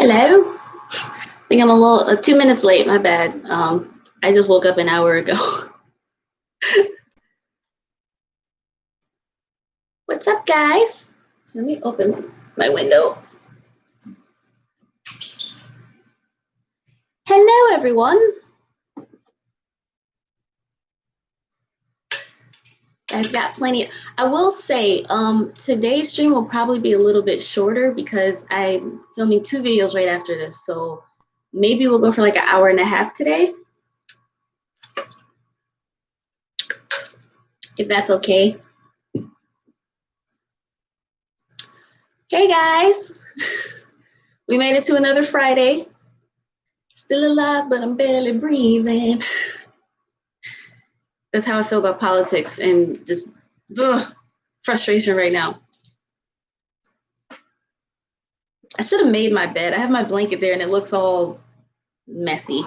Hello. I think I'm a little 2 minutes late. My bad. I just woke up an hour ago. What's up, guys? Let me open my window. Hello, everyone. I've got plenty. I will say, today's stream will probably be a little bit shorter because I'm filming 2 videos right after this. So maybe we'll go for like an hour and a half today, if that's okay. Hey, guys. We made it to another Friday. Still alive, but I'm barely breathing. That's how I feel about politics and just frustration right now. I should have made my bed. I have my blanket there and it looks all messy.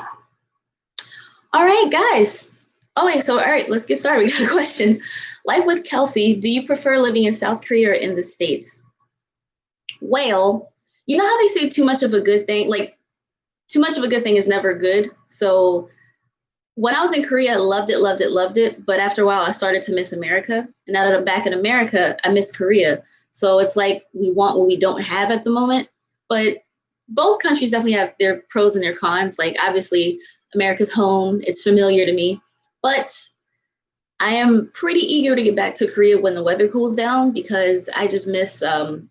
All right, guys. All right, let's get started. We got a question. Life with Kelsey, do you prefer living in South Korea or in the States? Well, you know how they say too much of a good thing? Like, too much of a good thing is never good. So when I was in Korea, I loved it, loved it, loved it. But after a while, I started to miss America. And now that I'm back in America, I miss Korea. So it's like we want what we don't have at the moment. But both countries definitely have their pros and their cons. Like, obviously, America's home. It's familiar to me. But I am pretty eager to get back to Korea when the weather cools down because I just miss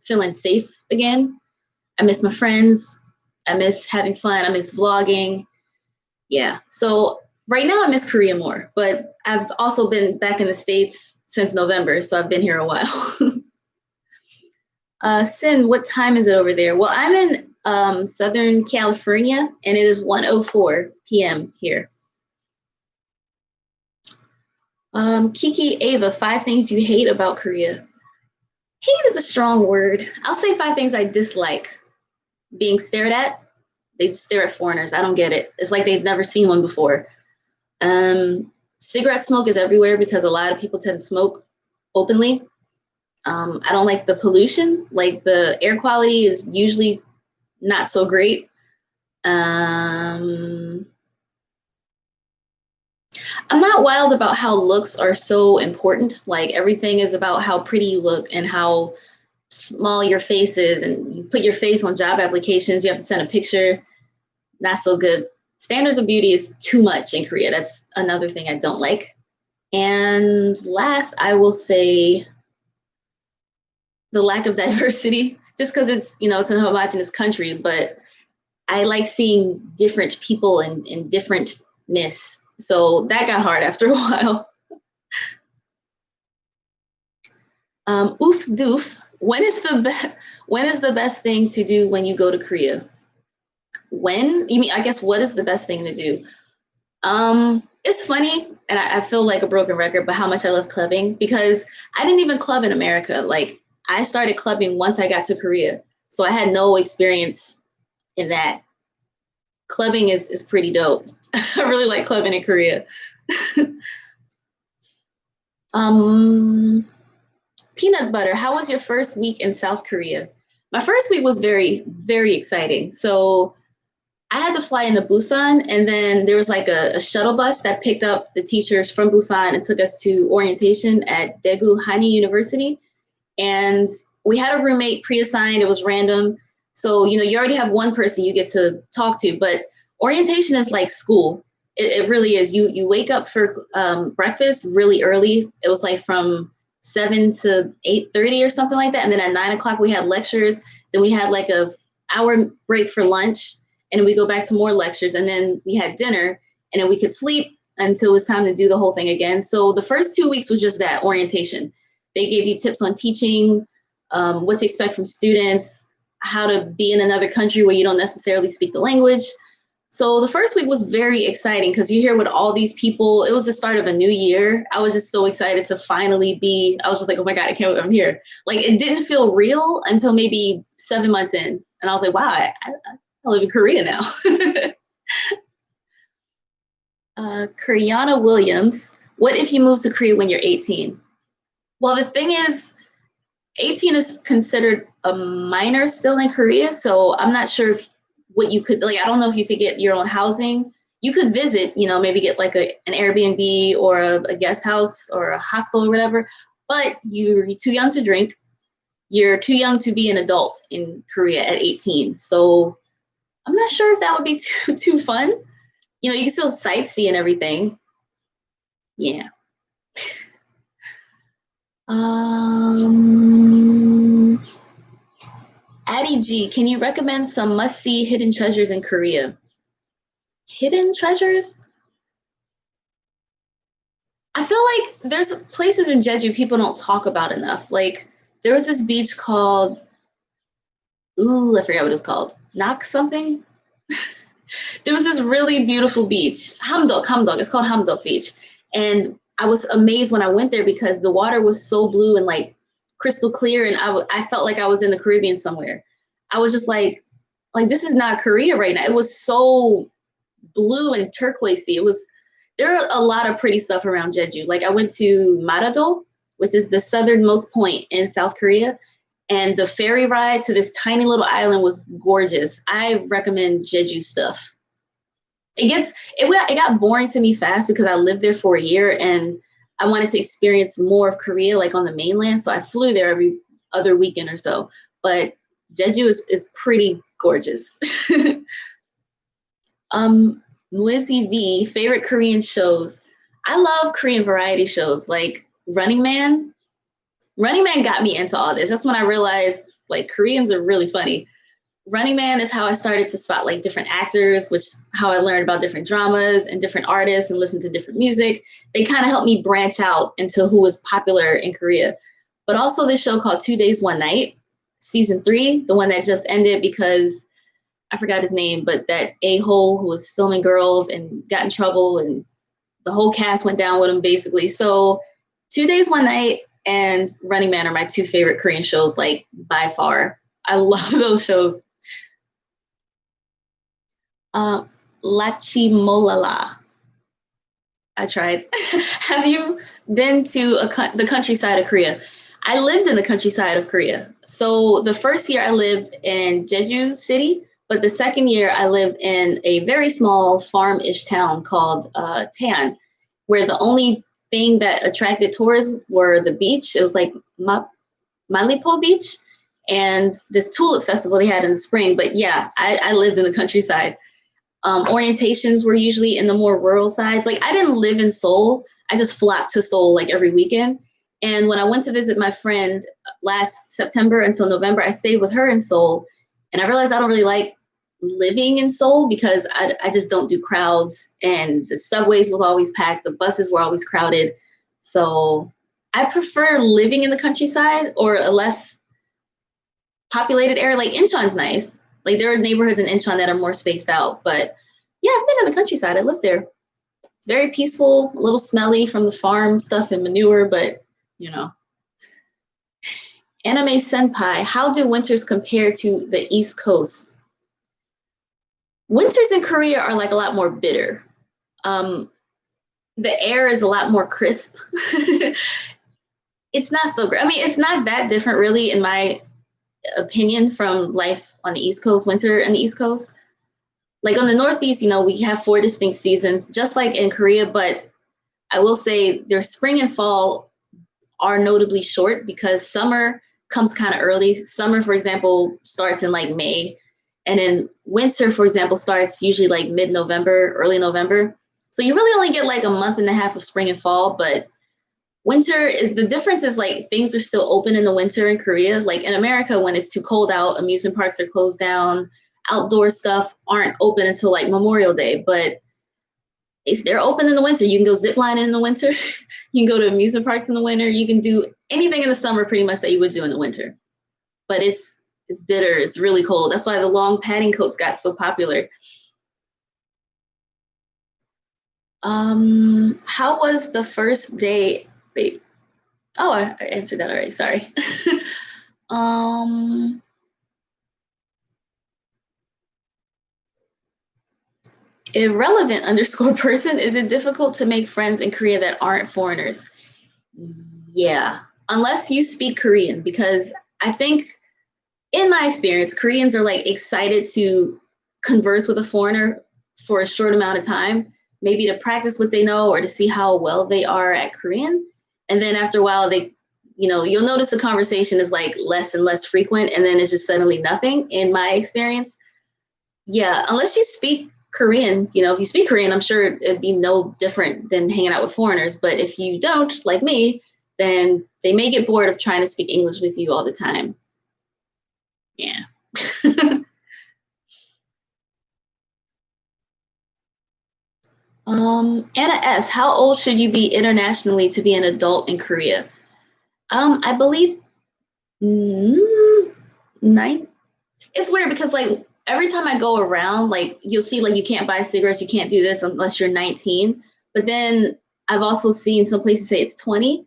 feeling safe again. I miss my friends. I miss having fun. I miss vlogging. Yeah. So right now I miss Korea more, but I've also been back in the States since November, so I've been here a while. Sin, what time is it over there? Well, I'm in Southern California, and it is 1:04 p.m. here. Kiki Ava, 5 things you hate about Korea. Hate is a strong word. I'll say 5 things I dislike. Being stared at. They stare at foreigners. I don't get it. It's like they've never seen one before. Cigarette smoke is everywhere because a lot of people tend to smoke openly. I don't like the pollution. Like, the air quality is usually not so great. I'm not wild about how looks are so important. Like, everything is about how pretty you look and how small your face is. And you put your face on job applications, you have to send a picture. Not so good. Standards of beauty is too much in Korea. That's another thing I don't like. And last, I will say the lack of diversity, just because it's a homogenous country, but I like seeing different people and differentness. So that got hard after a while. Oof doof. When is the best thing to do when you go to Korea? When? You mean, I guess, what is the best thing to do? It's funny, and I feel like a broken record, but how much I love clubbing, because I didn't even club in America. Like, I started clubbing once I got to Korea. So I had no experience in that. Clubbing is pretty dope. I really like clubbing in Korea. Peanut butter, how was your first week in South Korea? My first week was very, very exciting. So I had to fly into Busan, and then there was like a shuttle bus that picked up the teachers from Busan and took us to orientation at Daegu Hany University. And we had a roommate pre-assigned. It was random. So, you already have one person you get to talk to, but orientation is like school. It really is. You wake up for breakfast really early. It was like from 7 to 8:30 or something like that. And then at 9 o'clock, we had lectures. Then we had like a hour break for lunch. And we go back to more lectures. And then we had dinner. And then we could sleep until it was time to do the whole thing again. So the first 2 weeks was just that, orientation. They gave you tips on teaching, what to expect from students, how to be in another country where you don't necessarily speak the language. So the first week was very exciting because you're here with all these people. It was the start of a new year. I was just so excited to finally I was just like, oh my God, I can't believe I'm here. Like, it didn't feel real until maybe 7 months in. And I was like, wow, I live in Korea now. Kriana Williams, what if you move to Korea when you're 18? Well, the thing is, 18 is considered a minor still in Korea. So I'm not sure if what you could, like, I don't know if you could get your own housing. You could visit, maybe get like an Airbnb or a guest house or a hostel or whatever, but you're too young to drink. You're too young to be an adult in Korea at 18. So I'm not sure if that would be too fun. You can still sightsee and everything. Yeah. Addie G, can you recommend some must-see hidden treasures in Korea? Hidden treasures? I feel like there's places in Jeju people don't talk about enough. Like, there was this beach called, I forgot what it's called. Nak something? There was this really beautiful beach, Hamdok. It's called Hamdok Beach. And I was amazed when I went there because the water was so blue and like crystal clear. And I felt like I was in the Caribbean somewhere. I was just like, this is not Korea right now. It was so blue and turquoisey. There are a lot of pretty stuff around Jeju. Like I went to Marado, which is the southernmost point in South Korea. And the ferry ride to this tiny little island was gorgeous. I recommend Jeju stuff. It got boring to me fast because I lived there for a year and I wanted to experience more of Korea, like on the mainland. So I flew there every other weekend or so. But Jeju is pretty gorgeous. Muizzy V, favorite Korean shows. I love Korean variety shows like Running Man. Running Man got me into all this. That's when I realized like Koreans are really funny. Running Man is how I started to spot like different actors, which is how I learned about different dramas and different artists and listen to different music. They kind of helped me branch out into who was popular in Korea. But also this show called 2 Days, 1 Night, season 3, the one that just ended because I forgot his name, but that a-hole who was filming girls and got in trouble and the whole cast went down with him basically. So 2 Days, 1 Night and Running Man are my two favorite Korean shows, like by far. I love those shows. Lachi Molala. I tried. Have you been to the countryside of Korea? I lived in the countryside of Korea. So the first year I lived in Jeju City, but the second year I lived in a very small farm-ish town called Taean, where the only thing that attracted tourists were the beach. It was like Malipo Beach and this tulip festival they had in the spring. But yeah, I lived in the countryside. Orientations were usually in the more rural sides. Like I didn't live in Seoul. I just flocked to Seoul like every weekend. And when I went to visit my friend last September until November, I stayed with her in Seoul. And I realized I don't really like living in Seoul because I just don't do crowds. And the subways was always packed. The buses were always crowded. So I prefer living in the countryside or a less populated area. Like Incheon's nice. Like there are neighborhoods in Incheon that are more spaced out. But yeah, I've been in the countryside. I lived there. It's very peaceful, a little smelly from the farm stuff and manure, but you know. Anime Senpai, how do winters compare to the East Coast? Winters in Korea are like a lot more bitter. The air is a lot more crisp. It's not so great. I mean, it's not that different really in my opinion from life on the East Coast, winter in the East Coast. Like on the Northeast, we have 4 distinct seasons, just like in Korea, but I will say their spring and fall are notably short because summer comes kind of early. Summer, for example, starts in like May. And then winter, for example, starts usually like mid-November, early November. So you really only get like a month and a half of spring and fall. But the difference is like things are still open in the winter in Korea. Like in America, when it's too cold out, amusement parks are closed down. Outdoor stuff aren't open until like Memorial Day. But they're open in the winter. You can go ziplining in the winter. You can go to amusement parks in the winter. You can do anything in the summer pretty much that you would do in the winter. But it's bitter. It's really cold. That's why the long padding coats got so popular. How was the first day? Wait. Oh, I answered that already. Sorry. Irrelevant _ is it difficult to make friends in Korea that aren't foreigners? Yeah, unless you speak Korean, because I think in my experience, Koreans are like excited to converse with a foreigner for a short amount of time, maybe to practice what they know or to see how well they are at Korean. And then after a while, you'll notice the conversation is like less and less frequent, and then it's just suddenly nothing, in my experience. Yeah, unless you speak Korean, if you speak Korean, I'm sure it'd be no different than hanging out with foreigners. But if you don't, like me, then they may get bored of trying to speak English with you all the time. Yeah. Anna S., how old should you be internationally to be an adult in Korea? I believe nine. It's weird because like every time I go around, like you'll see like you can't buy cigarettes, you can't do this unless you're 19. But then I've also seen some places say it's 20.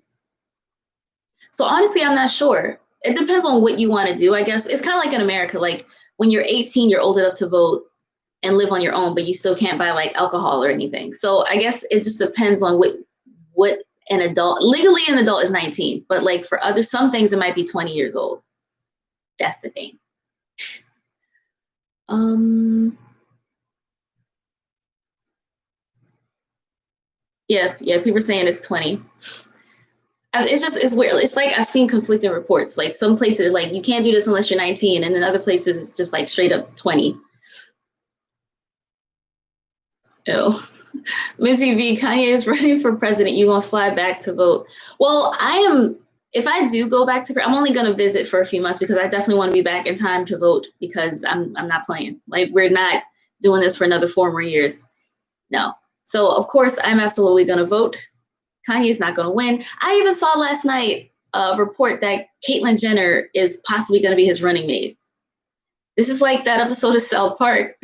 So honestly, I'm not sure. It depends on what you want to do, I guess. It's kind of like in America, like when you're 18, you're old enough to vote and live on your own, but you still can't buy like alcohol or anything. So I guess it just depends on what an adult, legally an adult is 19, but like for some things it might be 20 years old. That's the thing. Yeah, people are saying it's 20. It's weird. It's like I've seen conflicting reports. Like some places like you can't do this unless you're 19, and then other places it's just like straight up 20. Ew. Missy V, Kanye is running for president. You gonna fly back to vote? Well, I am. If I do go back to, I'm only gonna visit for a few months because I definitely want to be back in time to vote because I'm not playing. Like we're not doing this for another 4 more years. No. So of course I'm absolutely gonna vote. Kanye's not gonna win. I even saw last night a report that Caitlyn Jenner is possibly gonna be his running mate. This is like that episode of South Park.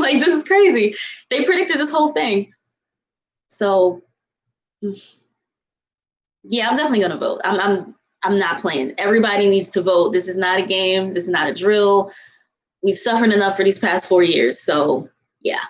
Like this is crazy. They predicted this whole thing. So yeah, I'm definitely gonna vote. I'm not playing. Everybody needs to vote. This is not a game. This is not a drill. We've suffered enough for these past 4 years. So yeah.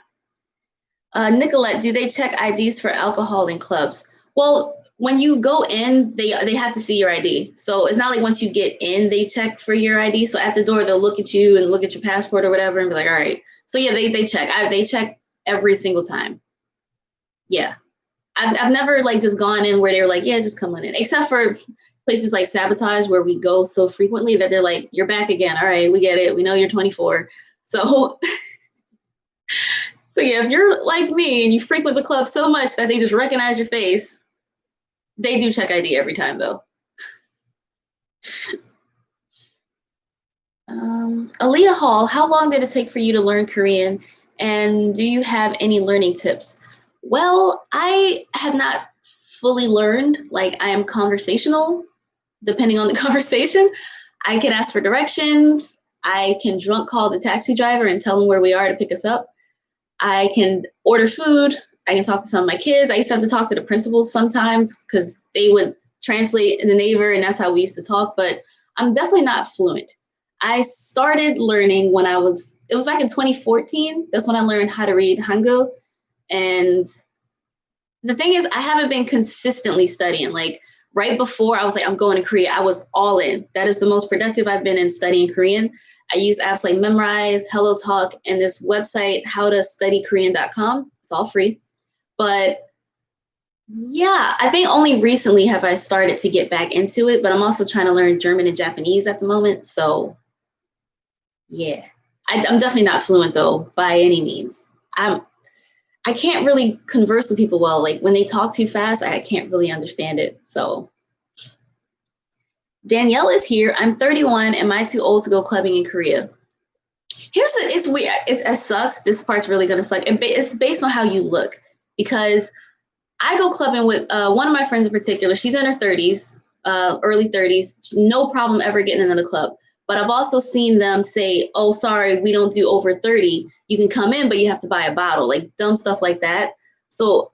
Nicolette, do they check IDs for alcohol in clubs? Well, when you go in, they have to see your ID. So it's not like once you get in, they check for your ID. So at the door, they'll look at you and look at your passport or whatever and be like, all right. So yeah, they check. They check every single time. Yeah. I've never like just gone in where they were like, yeah, just come on in. Except for places like Sabotage where we go so frequently that they're like, you're back again. All right, we get it. We know you're 24. So yeah, if you're like me and you frequent the club so much that they just recognize your face, they do check ID every time though. Aaliyah Hall, how long did it take for you to learn Korean? And do you have any learning tips? Well, I have not fully learned. Like I am conversational, depending on the conversation. I can ask for directions. I can drunk call the taxi driver and tell them where we are to pick us up. I can order food. I can talk to some of my kids. I used to have to talk to the principals sometimes because they would translate in the neighbor, and that's how we used to talk. But I'm definitely not fluent. I started learning when it was back in 2014. That's when I learned how to read Hangul. And the thing is, I haven't been consistently studying. Like right before I was like, I'm going to Korea, I was all in. That is the most productive I've been in studying Korean. I use apps like Memrise, Hello Talk, and this website, howtostudykorean.com. It's all free. But yeah, I think only recently have I started to get back into it, but I'm also trying to learn German and Japanese at the moment. So yeah, I'm definitely not fluent though, by any means. I can't really converse with people well. Like when they talk too fast, I can't really understand it. So Danielle is here. I'm 31. Am I too old to go clubbing in Korea? It's weird. It sucks. This part's really going to suck. It's based on how you look because I go clubbing with one of my friends in particular. She's in her 30s, early 30s. No problem ever getting into the club. But I've also seen them say, oh, sorry, we don't do over 30. You can come in, but you have to buy a bottle, like dumb stuff like that. So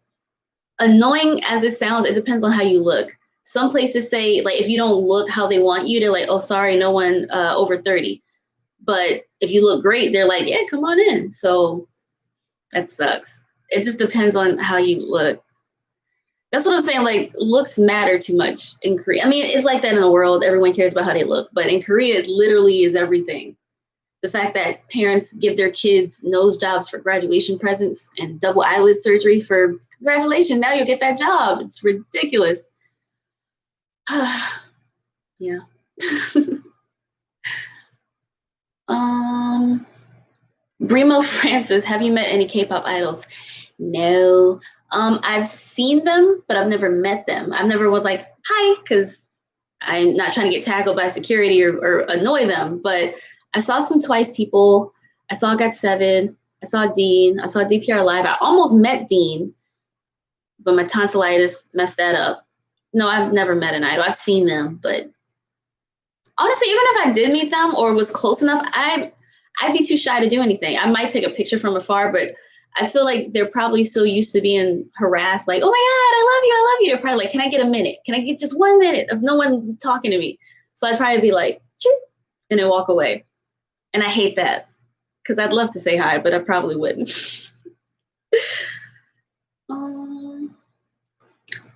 annoying as it sounds, it depends on how you look. Some places say, like, if you don't look how they want you, they're like, oh, sorry, no one over 30. But if you look great, they're like, yeah, come on in. So that sucks. It just depends on how you look. That's what I'm saying. Like, looks matter too much in Korea. I mean, it's like that in the world. Everyone cares about how they look. But in Korea, it literally is everything. The fact that parents give their kids nose jobs for graduation presents and double eyelid surgery for congratulations, now you'll get that job. It's ridiculous. Yeah. Brimo Francis, have you met any K-pop idols? No. I've seen them, but I've never met them. I've never was like, hi, because I'm not trying to get tackled by security or annoy them. But I saw some Twice people. I saw GOT7. I saw Dean. I saw DPR Live. I almost met Dean, but my tonsillitis messed that up. No, I've never met an idol. I've seen them, but honestly, even if I did meet them or was close enough, I'd be too shy to do anything. I might take a picture from afar, but I feel like they're probably so used to being harassed, like, oh my God, I love you. They're probably like, can I get a minute? Can I get just 1 minute of no one talking to me? So I'd probably be like, choo, and then walk away. And I hate that because I'd love to say hi, but I probably wouldn't.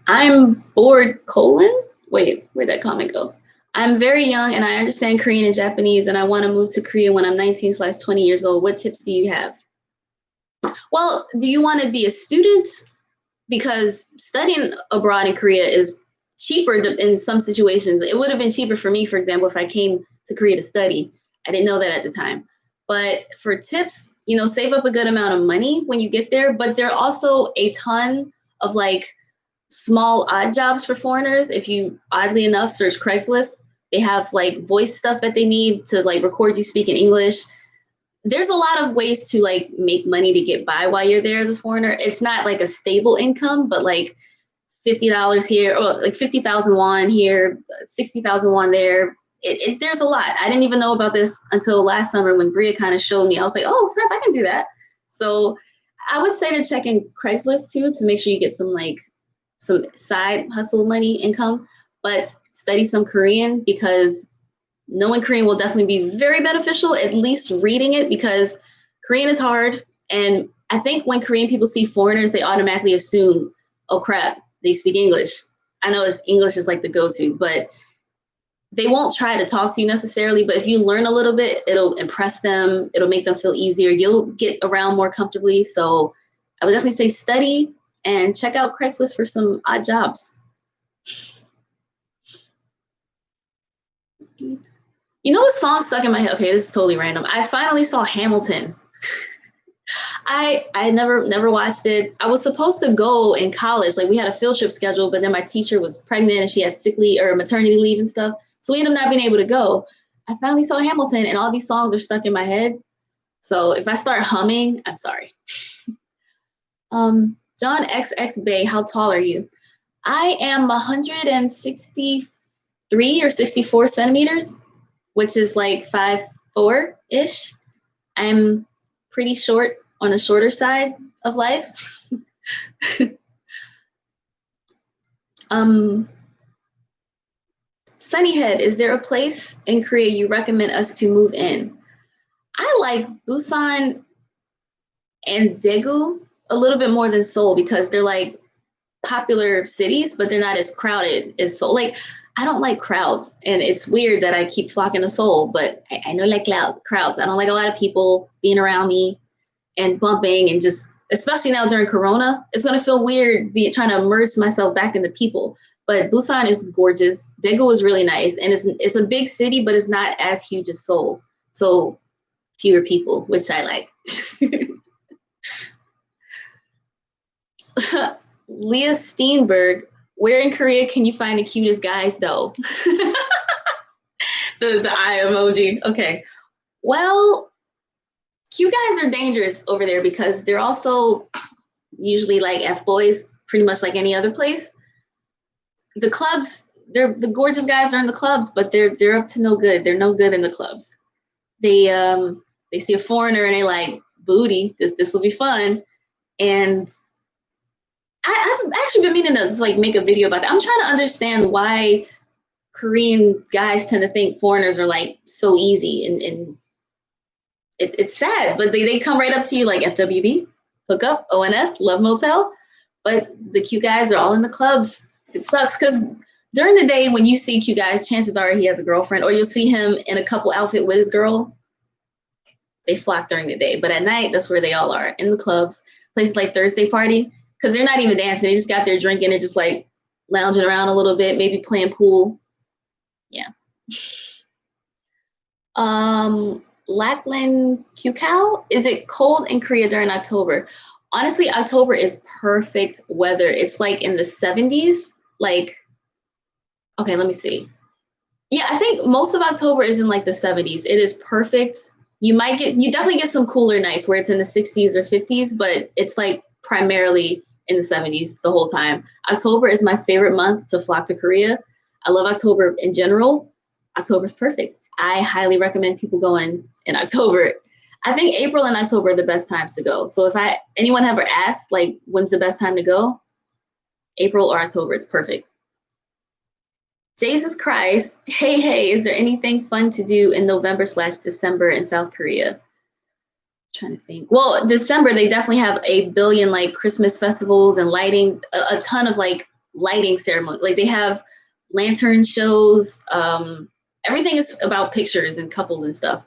I'm bored, Wait, where'd that comment go? I'm very young and I understand Korean and Japanese and I want to move to Korea when I'm 19/20 years old. What tips do you have? Well, do you want to be a student? Because studying abroad in Korea is cheaper in some situations. It would have been cheaper for me, for example, if I came to Korea to study. I didn't know that at the time. But for tips, save up a good amount of money when you get there. But there are also a ton of like small odd jobs for foreigners. If you oddly enough search Craigslist, they have like voice stuff that they need to like record you speaking English. There's a lot of ways to like make money to get by while you're there as a foreigner. It's not like a stable income, but like $50 here, or like 50,000 won here, 60,000 won there. There's a lot. I didn't even know about this until last summer when Bria kind of showed me. I was like, oh snap, I can do that. So I would say to check in Craigslist too to make sure you get some side hustle money income, but study some Korean because knowing Korean will definitely be very beneficial, at least reading it, because Korean is hard. And I think when Korean people see foreigners, they automatically assume, oh crap, they speak English. I know English is like the go-to, but they won't try to talk to you necessarily. But if you learn a little bit, it'll impress them. It'll make them feel easier. You'll get around more comfortably. So I would definitely say study and check out Craigslist for some odd jobs. You know what song stuck in my head? Okay, this is totally random. I finally saw Hamilton. I never watched it. I was supposed to go in college. Like we had a field trip scheduled, but then my teacher was pregnant and she had sick leave or maternity leave and stuff. So we ended up not being able to go. I finally saw Hamilton and all these songs are stuck in my head. So if I start humming, I'm sorry. John XX Bay, how tall are you? I am 163 or 64 centimeters, which is like 5'4"-ish. I'm pretty short on the shorter side of life. Sunnyhead, is there a place in Korea you recommend us to move in? I like Busan and Daegu a little bit more than Seoul because they're like popular cities, but they're not as crowded as Seoul. Like, I don't like crowds, and it's weird that I keep flocking to Seoul, but I know like crowds. I don't like a lot of people being around me and bumping and just, especially now during Corona, it's going to feel weird trying to immerse myself back into people. But Busan is gorgeous. Daegu is really nice, and it's a big city, but it's not as huge as Seoul. So fewer people, which I like. Leah Steenberg, where in Korea can you find the cutest guys though? the eye emoji. Okay. Well, cute guys are dangerous over there because they're also usually like F-boys, pretty much like any other place. The clubs, the gorgeous guys are in the clubs, but they're up to no good. They're no good in the clubs. They see a foreigner and they like, booty, this will be fun. And I've actually been meaning to like make a video about that. I'm trying to understand why Korean guys tend to think foreigners are like so easy, and it's sad, but they come right up to you like FWB, hookup, ONS, love motel, but the cute guys are all in the clubs. It sucks because during the day when you see cute guys, chances are he has a girlfriend, or you'll see him in a couple outfit with his girl. they flock during the day. But at night, that's where they all are, in the clubs, places like Thursday Party, because they're not even dancing. They just got there drinking and just like lounging around a little bit, maybe playing pool. Yeah. Lackland Kukau, is it cold in Korea during October? Honestly, October is perfect weather. It's like in the 70s. Like, okay, let me see. Yeah, I think most of October is in like the 70s. It is perfect. You definitely get some cooler nights where it's in the 60s or 50s, but it's like primarily in the 70s the whole time. October is my favorite month to flock to Korea. I love October in general. October's perfect. I highly recommend people going in October. I think April and October are the best times to go. So if anyone ever asked, like, when's the best time to go? April or October, it's perfect. Jesus Christ. Hey, is there anything fun to do in November/December in South Korea? I'm trying to think. Well, December, they definitely have a billion like Christmas festivals and lighting, a ton of like lighting ceremony. Like they have lantern shows. Everything is about pictures and couples and stuff.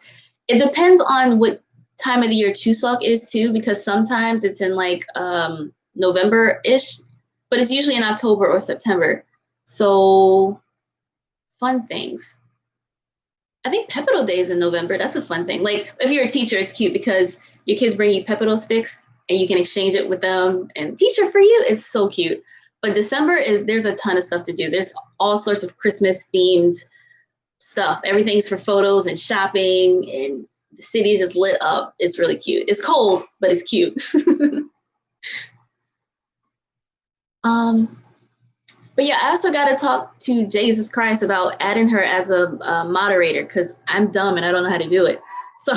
It depends on what time of the year Chuseok is too, because sometimes it's in like November-ish, but it's usually in October or September. So fun things. I think Pepito Day is in November. That's a fun thing. Like if you're a teacher, it's cute because your kids bring you Pepito sticks and you can exchange it with them. And teacher for you, it's so cute. But December there's a ton of stuff to do. There's all sorts of Christmas themed stuff. Everything's for photos and shopping, and the city is just lit up. It's really cute. It's cold, but it's cute. But yeah, I also got to talk to Jesus Christ about adding her as a moderator because I'm dumb and I don't know how to do it. So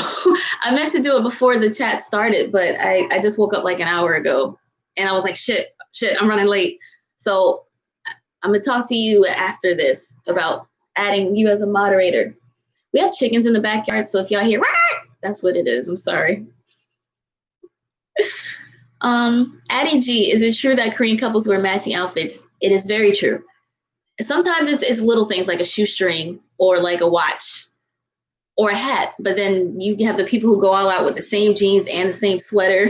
I meant to do it before the chat started, but I just woke up like an hour ago and I was like, shit, I'm running late. So I'm going to talk to you after this about adding you as a moderator. We have chickens in the backyard, so if y'all hear, that's what it is. I'm sorry. Addie G, is it true that Korean couples wear matching outfits? It is very true. Sometimes it's little things like a shoestring or like a watch or a hat, but then you have the people who go all out with the same jeans and the same sweater,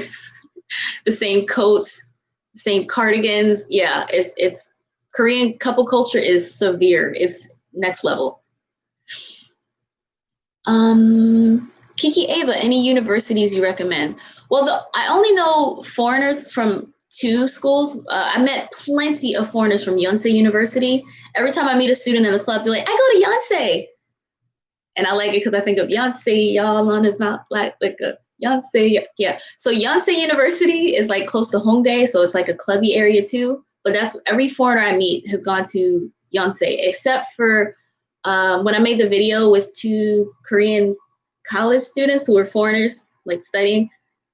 the same coats, same cardigans. Yeah, it's Korean couple culture is severe. It's next level. Kiki Ava, any universities you recommend? Well, I only know foreigners from 2 schools. I met plenty of foreigners from Yonsei University. Every time I meet a student in the club, they're like, I go to Yonsei. And I like it because I think of Yonsei, y'all on his mouth, like a Yonsei. Yeah. So Yonsei University is like close to Hongdae. So it's like a clubby area too. But that's every foreigner I meet has gone to Yonsei, except for when I made the video with 2 Korean college students who were foreigners, like studying.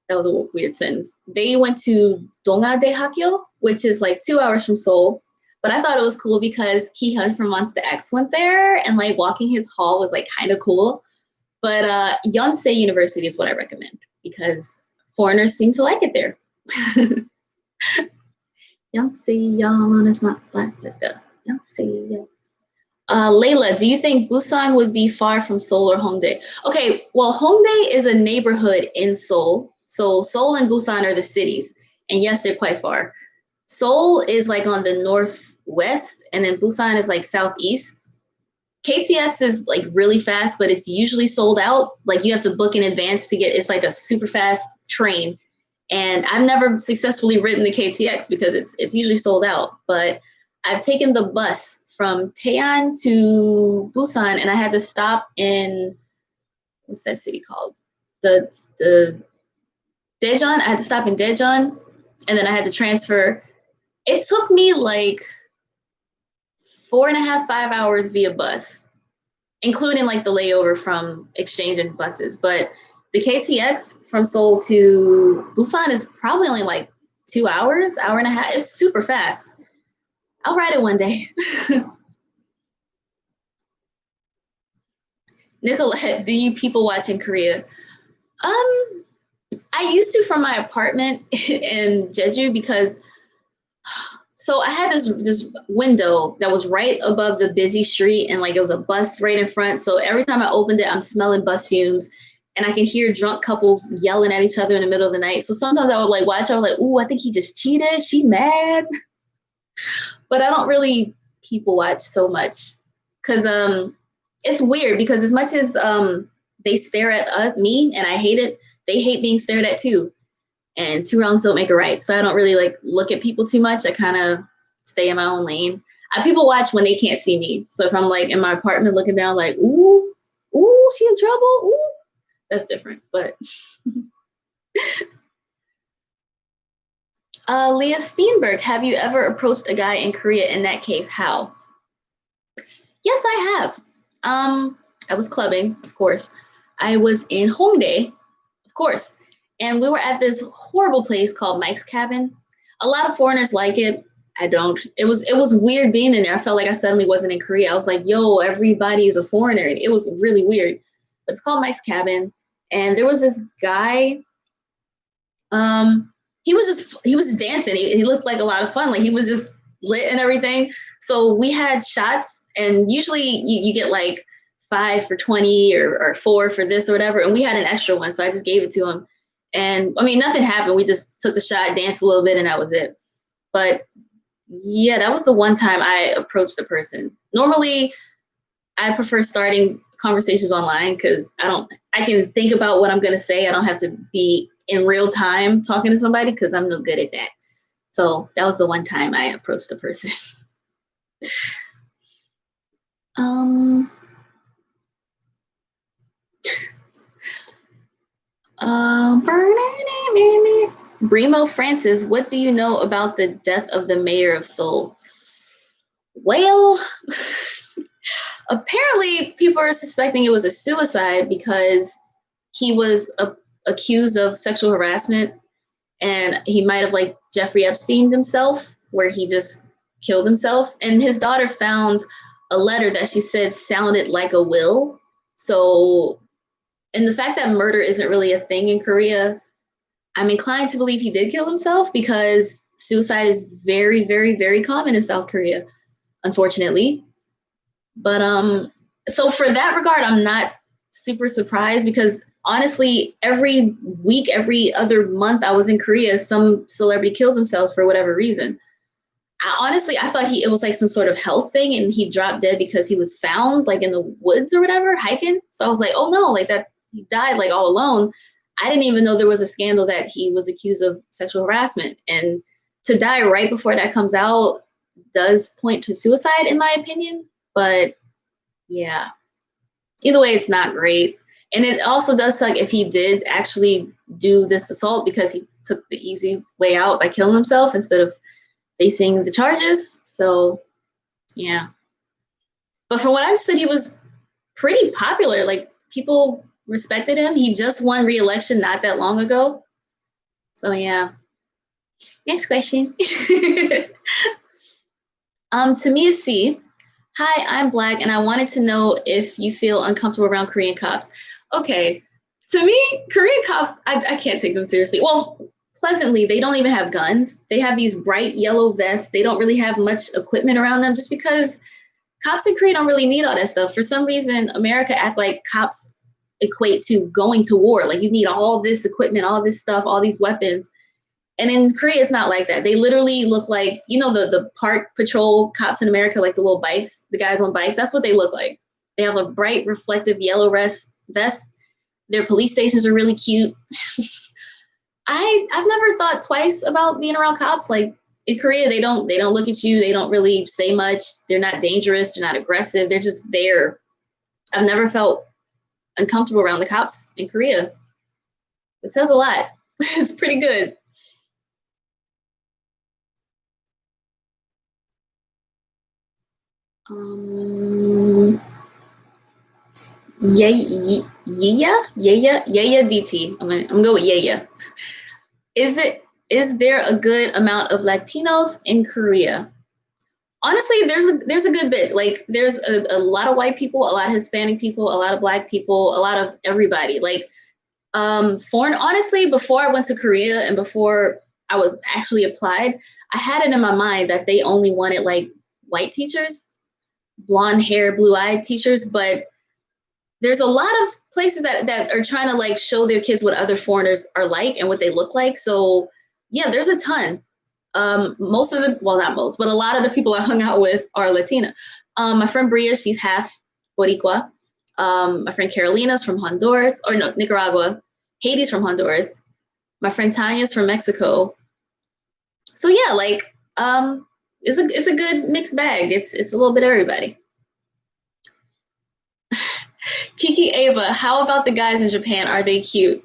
That was a weird sentence. They went to Dongade Hakyo, which is like 2 hours from Seoul. But I thought it was cool because Heehyun from Monster X went there and like walking his hall was like kind of cool. But Yonsei University is what I recommend because foreigners seem to like it there. Yonsei, y'all is not black. Yonsei. Layla, do you think Busan would be far from Seoul or Hongdae? Okay, well, Hongdae is a neighborhood in Seoul. So Seoul and Busan are the cities. And yes, they're quite far. Seoul is like on the northwest, and then Busan is like southeast. KTX is like really fast, but it's usually sold out. Like you have to book in advance to get, it's like a super fast train. And I've never successfully ridden the KTX because it's usually sold out. But I've taken the bus from Taean to Busan, and I had to stop in, what's that city called? The Daejeon. I had to stop in Daejeon, and then I had to transfer. It took me like 4.5, 5 hours via bus, including like the layover from exchanging buses. But the KTX from Seoul to Busan is probably only like 2 hours, hour and a half. It's super fast. I'll ride it one day. Nicolette, do you people watch in Korea? I used to from my apartment in Jeju because, so I had this window that was right above the busy street and like it was a bus right in front. So every time I opened it, I'm smelling bus fumes and I can hear drunk couples yelling at each other in the middle of the night. So sometimes I would like watch. I was like, "Ooh, I think he just cheated. She mad." But I don't really people watch so much because it's weird because as much as they stare at me and I hate it, they hate being stared at too. And two wrongs don't make a right. So I don't really like look at people too much. I kind of stay in my own lane. People watch when they can't see me. So if I'm like in my apartment looking down, like, ooh, she in trouble. Ooh, that's different. But Leah Steenberg, have you ever approached a guy in Korea? In that case, how? Yes, I have. I was clubbing, of course. I was in Hongdae, of course, and we were at this horrible place called Mike's Cabin. A lot of foreigners like it. I don't. It was weird being in there. I felt like I suddenly wasn't in Korea. I was like, yo, everybody is a foreigner, and it was really weird. But it's called Mike's Cabin, and there was this guy. He was just dancing. He looked like a lot of fun. Like he was just lit and everything. So we had shots, and usually you get like 5 for 20 or 4 for this or whatever. And we had an extra one, so I just gave it to him. And I mean, nothing happened. We just took the shot, danced a little bit, and that was it. But yeah, that was the one time I approached a person. Normally, I prefer starting conversations online because I can think about what I'm going to say. I don't have to be in real time talking to somebody because I'm no good at that. So that was the one time I approached a person. um, Bremo Francis, what do you know about the death of the mayor of Seoul? Well, apparently people are suspecting it was a suicide because he was accused of sexual harassment, and he might have like Jeffrey Epstein himself, where he just killed himself. And his daughter found a letter that she said sounded like a will. So, and the fact that murder isn't really a thing in Korea, I'm inclined to believe he did kill himself because suicide is very, very, very common in South Korea, unfortunately. But so for that regard, I'm not super surprised because honestly, every week, every other month I was in Korea, some celebrity killed themselves for whatever reason. I thought it was like some sort of health thing and he dropped dead because he was found like in the woods or whatever, hiking. So I was like, oh no, like that he died like all alone. I didn't even know there was a scandal that he was accused of sexual harassment. And to die right before that comes out does point to suicide, in my opinion. But yeah, either way, it's not great. And it also does suck if he did actually do this assault because he took the easy way out by killing himself instead of facing the charges. So yeah. But from what I understood, he was pretty popular. Like people respected him. He just won re-election not that long ago. So yeah. Next question. To me is C. Hi, I'm Black, and I wanted to know if you feel uncomfortable around Korean cops. Okay, to me, Korean cops, I can't take them seriously. Well, pleasantly, they don't even have guns. They have these bright yellow vests. They don't really have much equipment around them just because cops in Korea don't really need all that stuff. For some reason, America act like cops equate to going to war. Like you need all this equipment, all this stuff, all these weapons. And in Korea, it's not like that. They literally look like, the park patrol cops in America, like the little bikes, the guys on bikes. That's what they look like. They have a bright, reflective yellow vest. Their police stations are really cute. I've never thought twice about being around cops. Like in Korea, they don't look at you. They don't really say much. They're not dangerous. They're not aggressive. They're just there. I've never felt uncomfortable around the cops in Korea. It says a lot. It's pretty good. Yeah, DT. I'm gonna go with yeah. Is there a good amount of Latinos in Korea? Honestly, there's a good bit. Like there's a lot of white people, a lot of Hispanic people, a lot of Black people, a lot of everybody. Like foreign. Honestly, before I went to Korea and before I was actually applied, I had it in my mind that they only wanted like white teachers, blonde hair, blue eyed teachers, but there's a lot of places that are trying to like show their kids what other foreigners are like and what they look like. So yeah, there's a ton. Most of the, well, not most, but a lot of the people I hung out with are Latina. My friend Bria, she's half Boricua. My friend Carolina's from Honduras, or no, Nicaragua. Haiti's from Honduras. My friend Tanya's from Mexico. So yeah, like it's a good mixed bag. It's a little bit of everybody. Kiki Ava, how about the guys in Japan? Are they cute?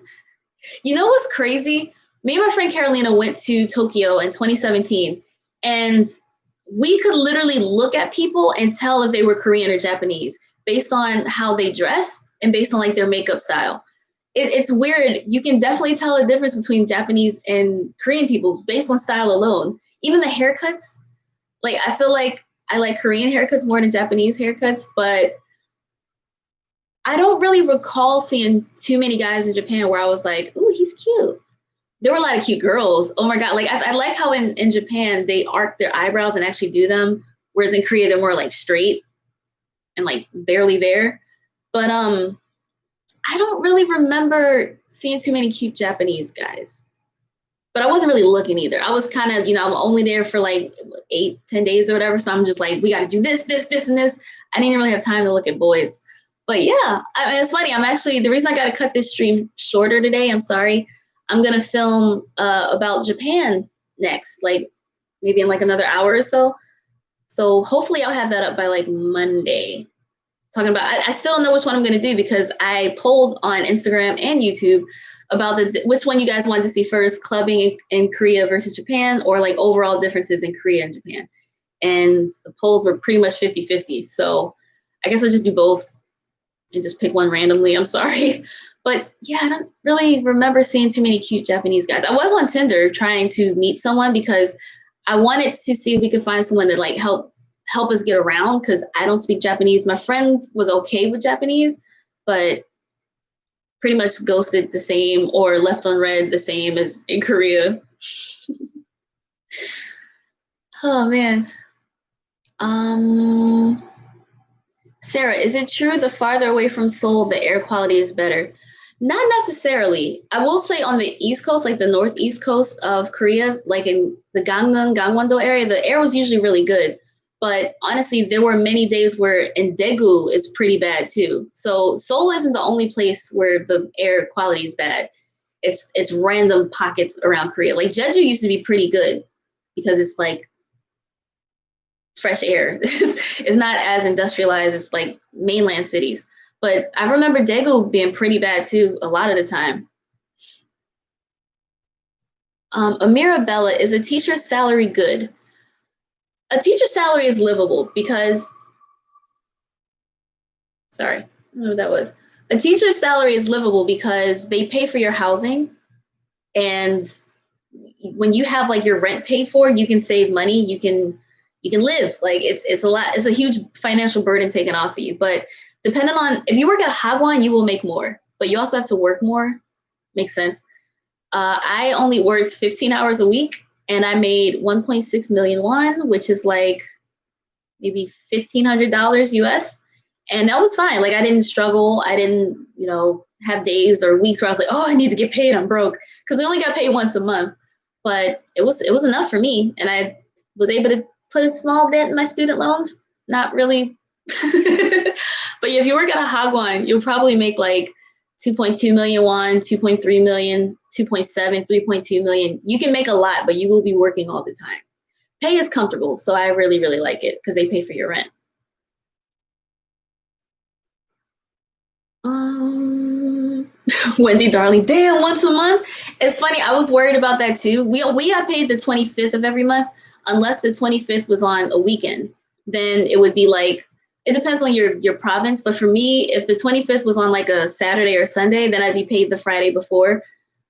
You know what's crazy? Me and my friend Carolina went to Tokyo in 2017, and we could literally look at people and tell if they were Korean or Japanese based on how they dress and based on like their makeup style. It's weird. You can definitely tell a difference between Japanese and Korean people based on style alone. Even the haircuts. Like I feel like I like Korean haircuts more than Japanese haircuts, but I don't really recall seeing too many guys in Japan where I was like, ooh, he's cute. There were a lot of cute girls. Oh my God. Like I like how in Japan they arc their eyebrows and actually do them. Whereas in Korea, they're more like straight and like barely there. But I don't really remember seeing too many cute Japanese guys. But I wasn't really looking either. I was kind of, I'm only there for like 8-10 days or whatever. So I'm just like, we got to do this, and this. I didn't really have time to look at boys. But yeah, I mean, it's funny. I'm actually, the reason I got to cut this stream shorter today, I'm sorry. I'm going to film about Japan next, like maybe in like another hour or so. So hopefully I'll have that up by like Monday. Talking about, I still don't know which one I'm going to do because I polled on Instagram and YouTube about which one you guys wanted to see first, clubbing in Korea versus Japan, or like overall differences in Korea and Japan. And the polls were pretty much 50-50. So I guess I'll just do both and just pick one randomly. I'm sorry. But yeah, I don't really remember seeing too many cute Japanese guys. I was on Tinder trying to meet someone because I wanted to see if we could find someone to like help us get around because I don't speak Japanese. My friend was okay with Japanese, but pretty much ghosted the same or left on red the same as in Korea. Oh man. Sarah, is it true the farther away from Seoul, the air quality is better? Not necessarily. I will say on the East Coast, like the northeast coast of Korea, like in the Gangwon-do area, the air was usually really good. But honestly, there were many days where in Daegu is pretty bad too. So Seoul isn't the only place where the air quality is bad. It's random pockets around Korea. Like Jeju used to be pretty good because it's like fresh air. It's not as industrialized as like mainland cities. But I remember Daegu being pretty bad too a lot of the time. Amira Bella, is a teacher's salary good? A teacher's salary is livable because, sorry, I don't know what that was. A teacher's salary is livable because they pay for your housing. And when you have like your rent paid for, you can save money. You can live. Like it's a lot. It's a huge financial burden taken off of you. But depending on, if you work at a hagwon, you will make more. But you also have to work more. Makes sense. I only worked 15 hours a week. And I made 1.6 million won, which is like maybe $1,500 US. And that was fine. Like I didn't struggle. I didn't, have days or weeks where I was like, oh, I need to get paid. I'm broke. Because we only got paid once a month. But it was enough for me. And I was able to put a small dent in my student loans. Not really. But yeah, if you work at a hagwon, you'll probably make like 2.2 million won, 2.3 million, 2.7, 3.2 million. You can make a lot, but you will be working all the time. Pay is comfortable, so I really, really like it because they pay for your rent. Wendy, darling, damn, once a month. It's funny. I was worried about that too. We got paid the 25th of every month, unless the 25th was on a weekend. Then it would be like, it depends on your province. But for me, if the 25th was on like a Saturday or Sunday, then I'd be paid the Friday before.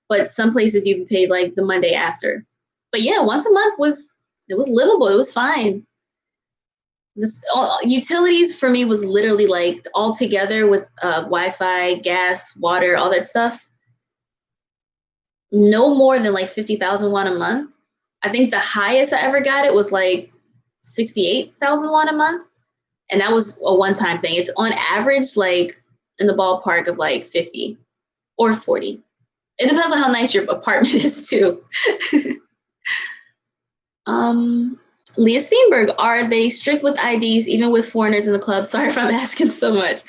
But some places you'd be paid like the Monday after. But yeah, once a month was livable. It was fine. Utilities for me was literally like all together with Wi-Fi, gas, water, all that stuff. No more than like 50,000 won a month. I think the highest I ever got it was like 68,000 won a month. And that was a one-time thing. It's on average like in the ballpark of like 50 or 40. It depends on how nice your apartment is too. Leah Steenberg, are they strict with IDs even with foreigners in the club? Sorry if I'm asking so much.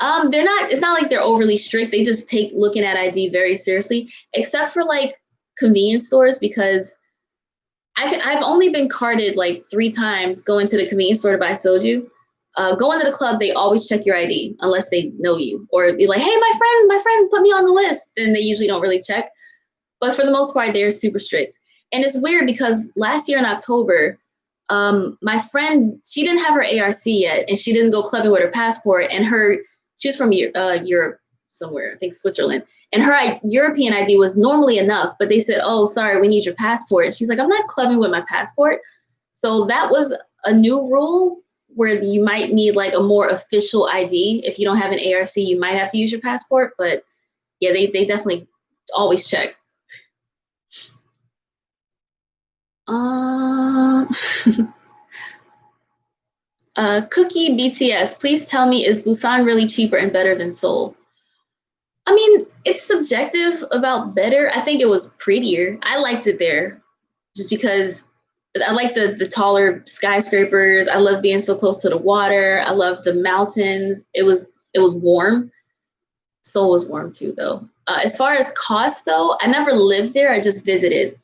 They're not, it's not like they're overly strict. They just take looking at ID very seriously, except for like convenience stores, because I've only been carded like 3 times going to the convenience store to buy soju. Going to the club, they always check your ID unless they know you, or they're like, "Hey, my friend, put me on the list." Then they usually don't really check. But for the most part, they're super strict. And it's weird because last year in October, my friend, she didn't have her ARC yet, and she didn't go clubbing with her passport. And she was from Europe somewhere, I think Switzerland. And her European ID was normally enough, but they said, "Oh, sorry, we need your passport." And she's like, "I'm not clubbing with my passport." So that was a new rule where you might need like a more official ID. If you don't have an ARC, you might have to use your passport. But yeah, they definitely always check. Cookie BTS, please tell me, is Busan really cheaper and better than Seoul? I mean, it's subjective about better. I think it was prettier. I liked it there just because I like the taller skyscrapers. I love being so close to the water. I love the mountains. It was warm. Seoul was warm too, though. As far as cost, though, I never lived there. I just visited.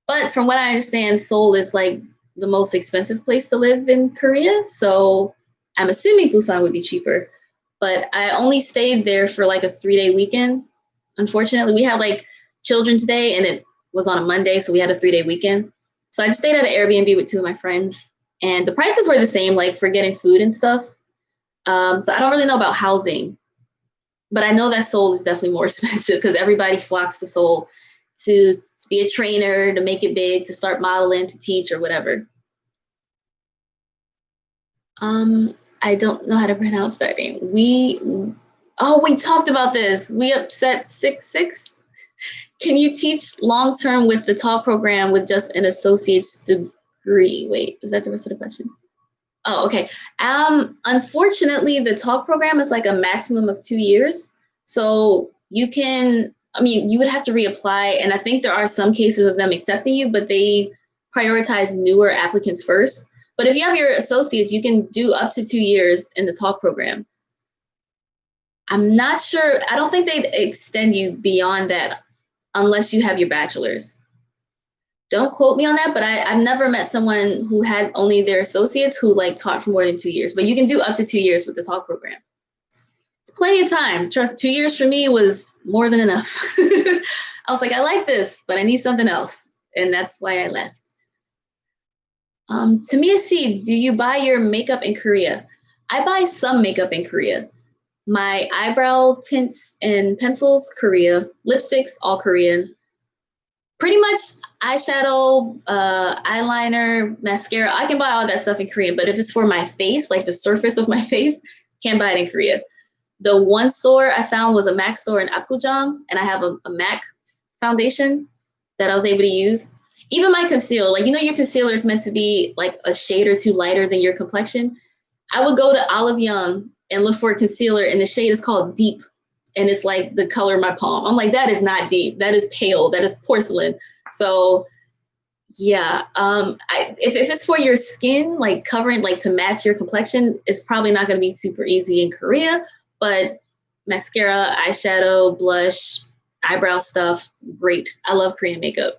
But from what I understand, Seoul is like the most expensive place to live in Korea. So I'm assuming Busan would be cheaper. But I only stayed there for like a 3-day weekend. Unfortunately, we had like Children's Day and it was on a Monday. So we had a 3-day weekend. So I just stayed at an Airbnb with 2 of my friends. And the prices were the same, like for getting food and stuff. So I don't really know about housing. But I know that Seoul is definitely more expensive because everybody flocks to Seoul to be a trainer, to make it big, to start modeling, to teach, or whatever. I don't know how to pronounce that name. We talked about this. We upset 6-6. Can you teach long term with the talk program with just an associate's degree? Wait, is that the rest of the question? Oh, okay. Unfortunately, the talk program is like a maximum of 2 years. So you would have to reapply. And I think there are some cases of them accepting you, but they prioritize newer applicants first. But if you have your associates, you can do up to 2 years in the talk program. I'm not sure. I don't think they'd extend you beyond that unless you have your bachelor's. Don't quote me on that, but I've never met someone who had only their associates who like taught for more than 2 years. But you can do up to 2 years with the talk program. It's plenty of time. Trust, 2 years for me was more than enough. I was like, I like this, but I need something else. And that's why I left. Tamia C, do you buy your makeup in Korea? I buy some makeup in Korea. My eyebrow tints and pencils, Korea. Lipsticks, all Korean. Pretty much eyeshadow, eyeliner, mascara. I can buy all that stuff in Korean, but if it's for my face, like the surface of my face, can't buy it in Korea. The one store I found was a MAC store in Apgujeong, and I have a MAC foundation that I was able to use. Even my concealer, like, your concealer is meant to be like a shade or two lighter than your complexion. I would go to Olive Young and look for a concealer, and the shade is called Deep, and it's like the color of my palm. I'm like, that is not deep. That is pale. That is porcelain. So yeah, if it's for your skin, like covering, like to match your complexion, it's probably not going to be super easy in Korea. But mascara, eyeshadow, blush, eyebrow stuff, great. I love Korean makeup.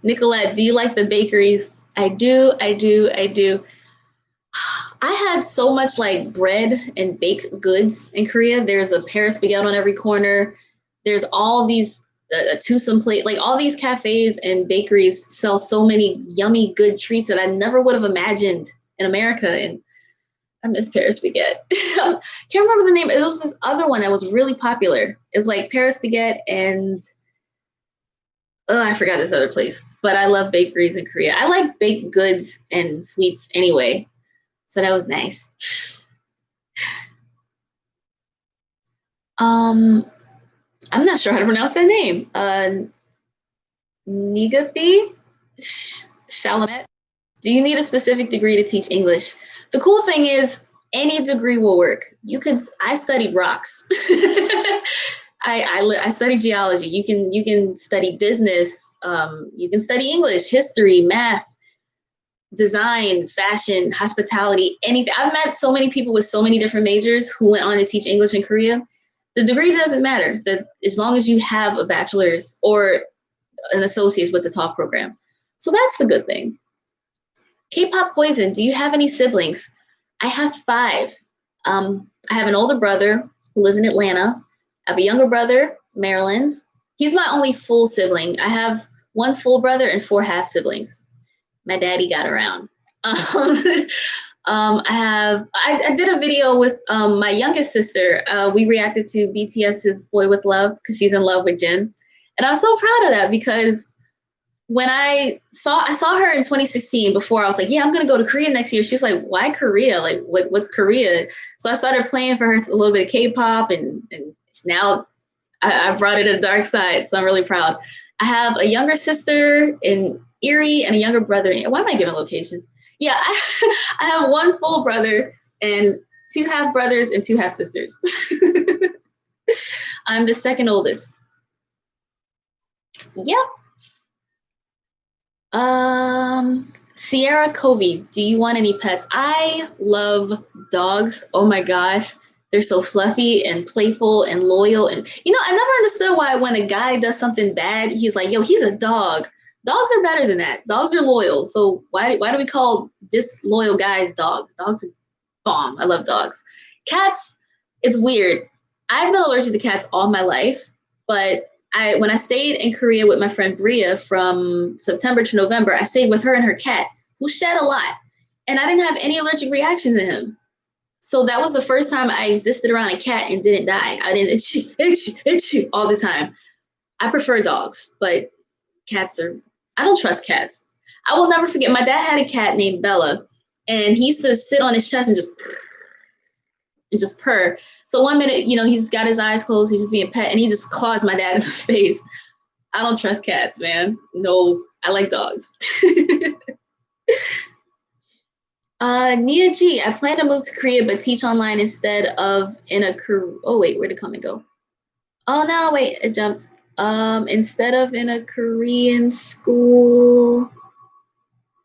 Nicolette, do you like the bakeries? I do. I had so much like bread and baked goods in Korea. There's a Paris baguette on every corner. There's all these a Tusum plate, like all these cafes and bakeries sell so many yummy good treats that I never would have imagined in America. And I miss Paris baguette. Can't remember the name. It was this other one that was really popular. It was like Paris baguette and I forgot this other place. But I love bakeries in Korea. I like baked goods and sweets anyway. So that was nice. I'm not sure how to pronounce that name. Nigapi Shalamet. Do you need a specific degree to teach English? The cool thing is any degree will work. I studied rocks. I studied geology. You can study business. You can study English, history, math, design, fashion, hospitality, anything. I've met so many people with so many different majors who went on to teach English in Korea. The degree doesn't matter. As long as you have a bachelor's or an associate's with the talk program. So that's the good thing. K-pop Poison, do you have any siblings? I have 5. I have an older brother who lives in Atlanta. I have a younger brother, Maryland. He's my only full sibling. I have 1 full brother and 4 half siblings. My daddy got around. I did a video with my youngest sister. We reacted to BTS's Boy With Love because she's in love with Jin. And I'm so proud of that because when I saw her in 2016 before, I was like, yeah, I'm going to go to Korea next year. She's like, why Korea? Like, what's Korea? So I started playing for her a little bit of K-pop, and now I brought it to the dark side. So I'm really proud. I have a younger sister in Erie and a younger brother. Why am I giving locations? Yeah, I have 1 full brother and 2 half brothers and 2 half sisters. I'm the second oldest. Yep. Sierra Covey, do you want any pets? I love dogs. Oh my gosh. They're so fluffy and playful and loyal. And, I never understood why when a guy does something bad, he's like, yo, he's a dog. Dogs are better than that. Dogs are loyal. So why do we call disloyal guys dogs? Dogs are bomb. I love dogs. Cats, it's weird. I've been allergic to cats all my life, but when I stayed in Korea with my friend Bria from September to November, I stayed with her and her cat, who shed a lot. And I didn't have any allergic reaction to him. So that was the first time I existed around a cat and didn't die. I didn't itchy all the time. I prefer dogs, but I don't trust cats. I will never forget, my dad had a cat named Bella, and he used to sit on his chest and just purr. So one minute, he's got his eyes closed, he's just being pet, and he just claws my dad in the face. I don't trust cats, man. No, I like dogs. Nia G, I plan to move to Korea but teach online instead of in a oh wait, where'd the comment go? Oh no, wait, it jumped. Instead of in a Korean school.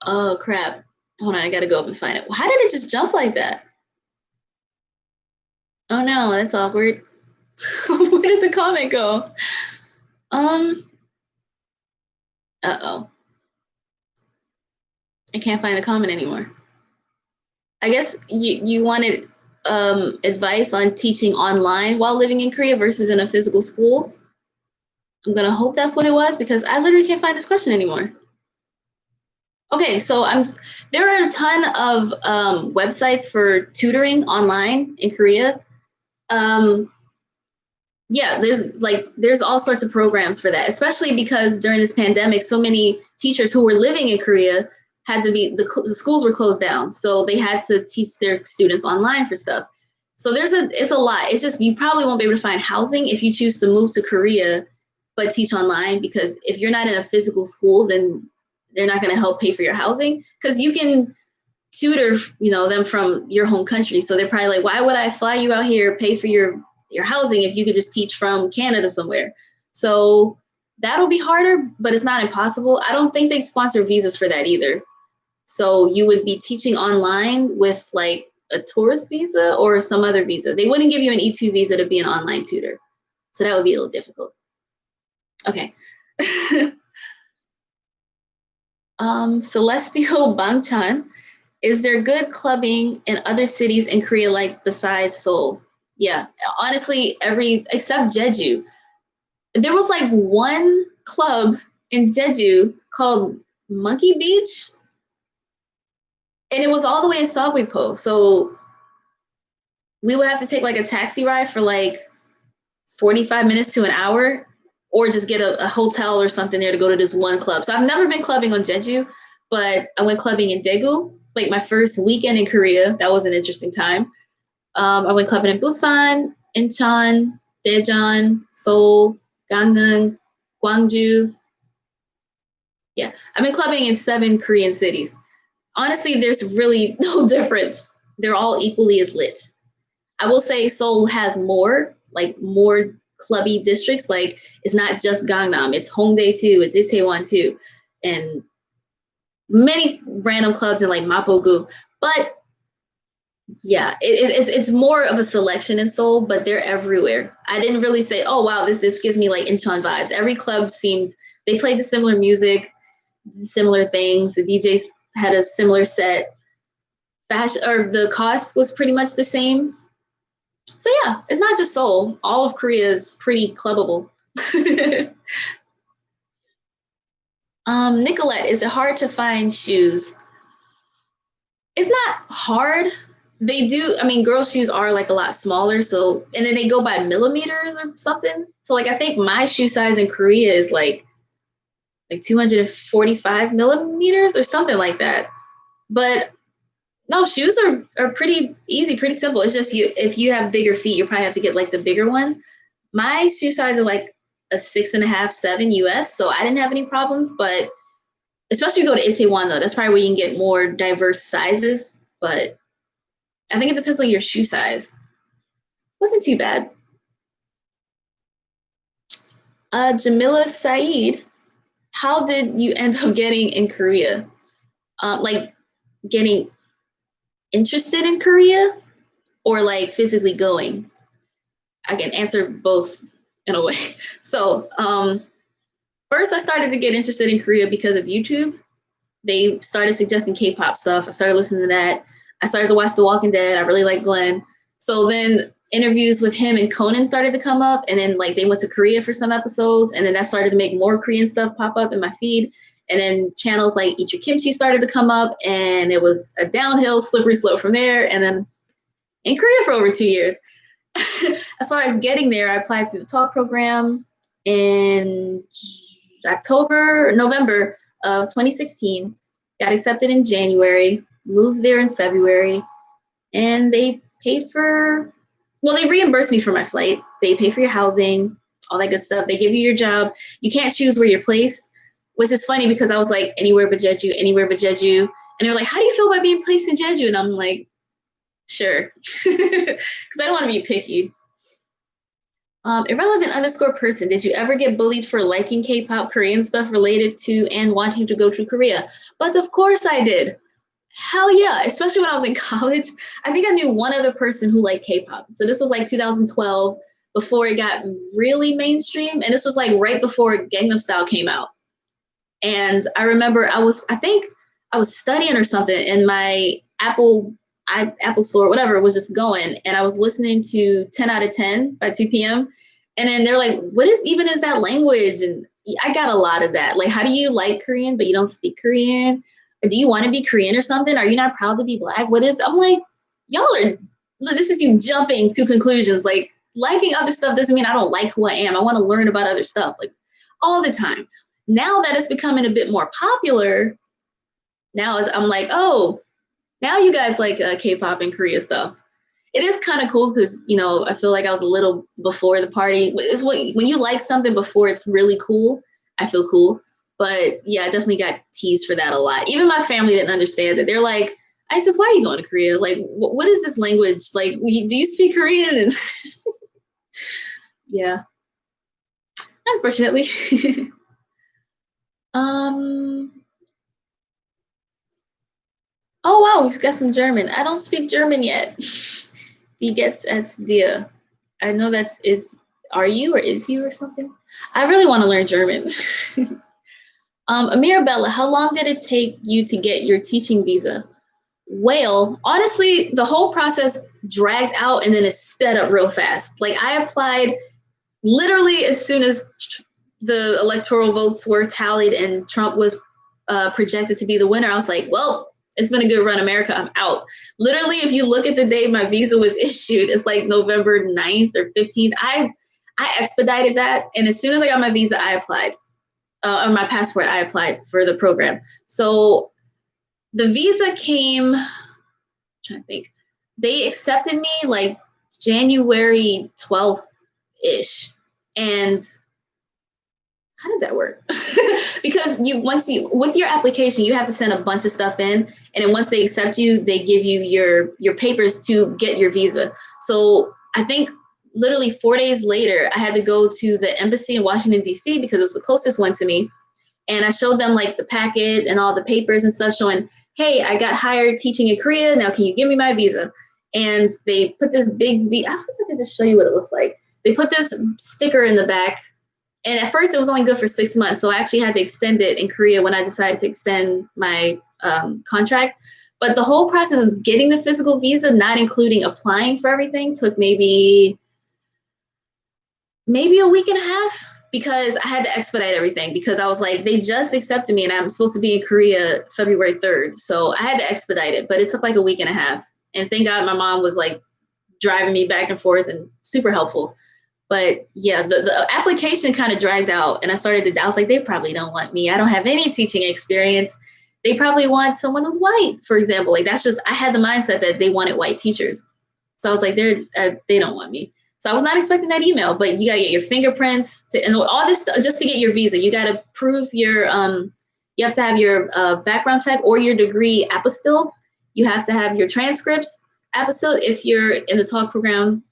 Oh crap. Hold on, I gotta go up and find it. How did it just jump like that? Oh no, that's awkward. Where did the comment go? Uh-oh. I can't find the comment anymore. I guess you wanted advice on teaching online while living in Korea versus in a physical school. I'm gonna hope that's what it was because I literally can't find this question anymore. Okay, so there are a ton of websites for tutoring online in Korea. Yeah, there's all sorts of programs for that, especially because during this pandemic, so many teachers who were living in Korea had to be, the schools were closed down. So they had to teach their students online for stuff. So it's a lot. It's just, you probably won't be able to find housing if you choose to move to Korea, but teach online, because if you're not in a physical school, then they're not going to help pay for your housing, because you can tutor, them from your home country. So they're probably like, why would I fly you out here, pay for your housing if you could just teach from Canada somewhere? So that'll be harder, but it's not impossible. I don't think they sponsor visas for that either. So you would be teaching online with like a tourist visa or some other visa. They wouldn't give you an E2 visa to be an online tutor. So that would be a little difficult. Okay. Celestial Bangchan, is there good clubbing in other cities in Korea, like besides Seoul? Yeah, honestly, except Jeju. There was like one club in Jeju called Monkey Beach, and it was all the way in Seogwipo. So we would have to take like a taxi ride for like 45 minutes to an hour, or just get a hotel or something there to go to this one club. So I've never been clubbing on Jeju, but I went clubbing in Daegu, like my first weekend in Korea. That was an interesting time. I went clubbing in Busan, Incheon, Daejeon, Seoul, Gangneung, Gwangju. Yeah, I've been clubbing in 7 Korean cities. honestly, there's really no difference. They're all equally as lit. I will say Seoul has more clubby districts. Like it's not just Gangnam, it's Hongdae too, it's Itaewon too, and many random clubs in like Mapogu. But yeah, it's more of a selection in Seoul, but they're everywhere. I didn't really say, oh wow, this gives me like Incheon vibes. Every club seems they play the similar music, similar things. The DJs had a similar set. Fashion or the cost was pretty much the same. So yeah, it's not just Seoul. All of Korea is pretty clubbable. Nicolette, is it hard to find shoes? It's not hard. They do. I mean, girls' shoes are like a lot smaller. So, and then they go by millimeters or something. So, like, I think my shoe size in Korea is like 245 millimeters or something like that. But no, shoes are pretty easy, pretty simple. It's just if you have bigger feet, you probably have to get like the bigger one. My shoe size is like a 6.5, 7 US, so I didn't have any problems. But especially if you go to Itaewon though, that's probably where you can get more diverse sizes. But I think it depends on your shoe size. Wasn't too bad. Jamila Saeed, how did you end up getting in Korea? Like getting interested in Korea or like physically going? I can answer both in a way. So, first I started to get interested in Korea because of YouTube. They started suggesting K-pop stuff. I started listening to that. I started to watch The Walking Dead. I really like Glenn. So then interviews with him and Conan started to come up, and then like they went to Korea for some episodes, and then that started to make more Korean stuff pop up in my feed. And then channels like Eat Your Kimchi started to come up, and it was a downhill, slippery slope from there. And then in Korea for over 2 years. As far as getting there, I applied through the talk program in November of 2016. Got accepted in January, moved there in February, and they they reimbursed me for my flight. They pay for your housing, all that good stuff. They give you your job. You can't choose where you're placed, which is funny because I was like, anywhere but Jeju, anywhere but Jeju. And they're like, how do you feel about being placed in Jeju? And I'm like, sure, because I don't want to be picky. Irrelevant underscore person, did you ever get bullied for liking K-pop Korean stuff related to and wanting to go to Korea? But of course I did. Hell yeah, especially when I was in college. I think I knew one other person who liked K-pop. So this was like 2012, before it got really mainstream. And this was like right before Gangnam Style came out. And I remember I think I was studying or something, and my Apple Store, whatever, was just going, and I was listening to 10 out of 10 by 2 p.m. And then they're like, what is that language? And I got a lot of that. Like, how do you like Korean, but you don't speak Korean? Do you want to be Korean or something? Are you not proud to be Black? I'm like, this is you jumping to conclusions. Like, liking other stuff doesn't mean I don't like who I am. I want to learn about other stuff, like all the time. Now that it's becoming a bit more popular, I'm like, oh, now you guys like K-pop and Korea stuff. It is kind of cool because, I feel like I was a little before the party. It's when you like something before it's really cool, I feel cool. But yeah, I definitely got teased for that a lot. Even my family didn't understand it. They're like, Isis, why are you going to Korea? Like, what is this language? Like, do you speak Korean? And yeah, unfortunately. Oh wow, we've got some German. I don't speak German yet. Wie geht's es dir? I know are you or is you or something? I really want to learn German. Amirabella, how long did it take you to get your teaching visa? Well, honestly, the whole process dragged out and then it sped up real fast. Like I applied literally as soon as the electoral votes were tallied and Trump was projected to be the winner. I was like, well, it's been a good run, America. I'm out. Literally, if you look at the day my visa was issued, it's like November 9th or 15th. I expedited that. And as soon as I got my visa, I applied. On my passport, I applied for the program. So the visa came, I'm trying to think. They accepted me like January 12th-ish. And how did that work? Because with your application, you have to send a bunch of stuff in, and then once they accept you, they give you your papers to get your visa. So I think literally 4 days later, I had to go to the embassy in Washington D.C. because it was the closest one to me, and I showed them like the packet and all the papers and stuff, showing, hey, I got hired teaching in Korea. Now can you give me my visa? And they put this big I guess I could just show you what it looks like. They put this sticker in the back. And at first, it was only good for 6 months. So I actually had to extend it in Korea when I decided to extend my contract. But the whole process of getting the physical visa, not including applying for everything, took maybe a week and a half, because I had to expedite everything, because I was like, they just accepted me and I'm supposed to be in Korea February 3rd. So I had to expedite it, but it took like a week and a half. And thank God my mom was like driving me back and forth and super helpful. But yeah, the application kind of dragged out, and I was like, they probably don't want me. I don't have any teaching experience. They probably want someone who's white, for example. Like I had the mindset that they wanted white teachers. So I was like, they don't want me. So I was not expecting that email, but you gotta get your fingerprints and all this just to get your visa. You gotta prove you have to have your background check or your degree apostilled. You have to have your transcripts apostilled if you're in the talk program,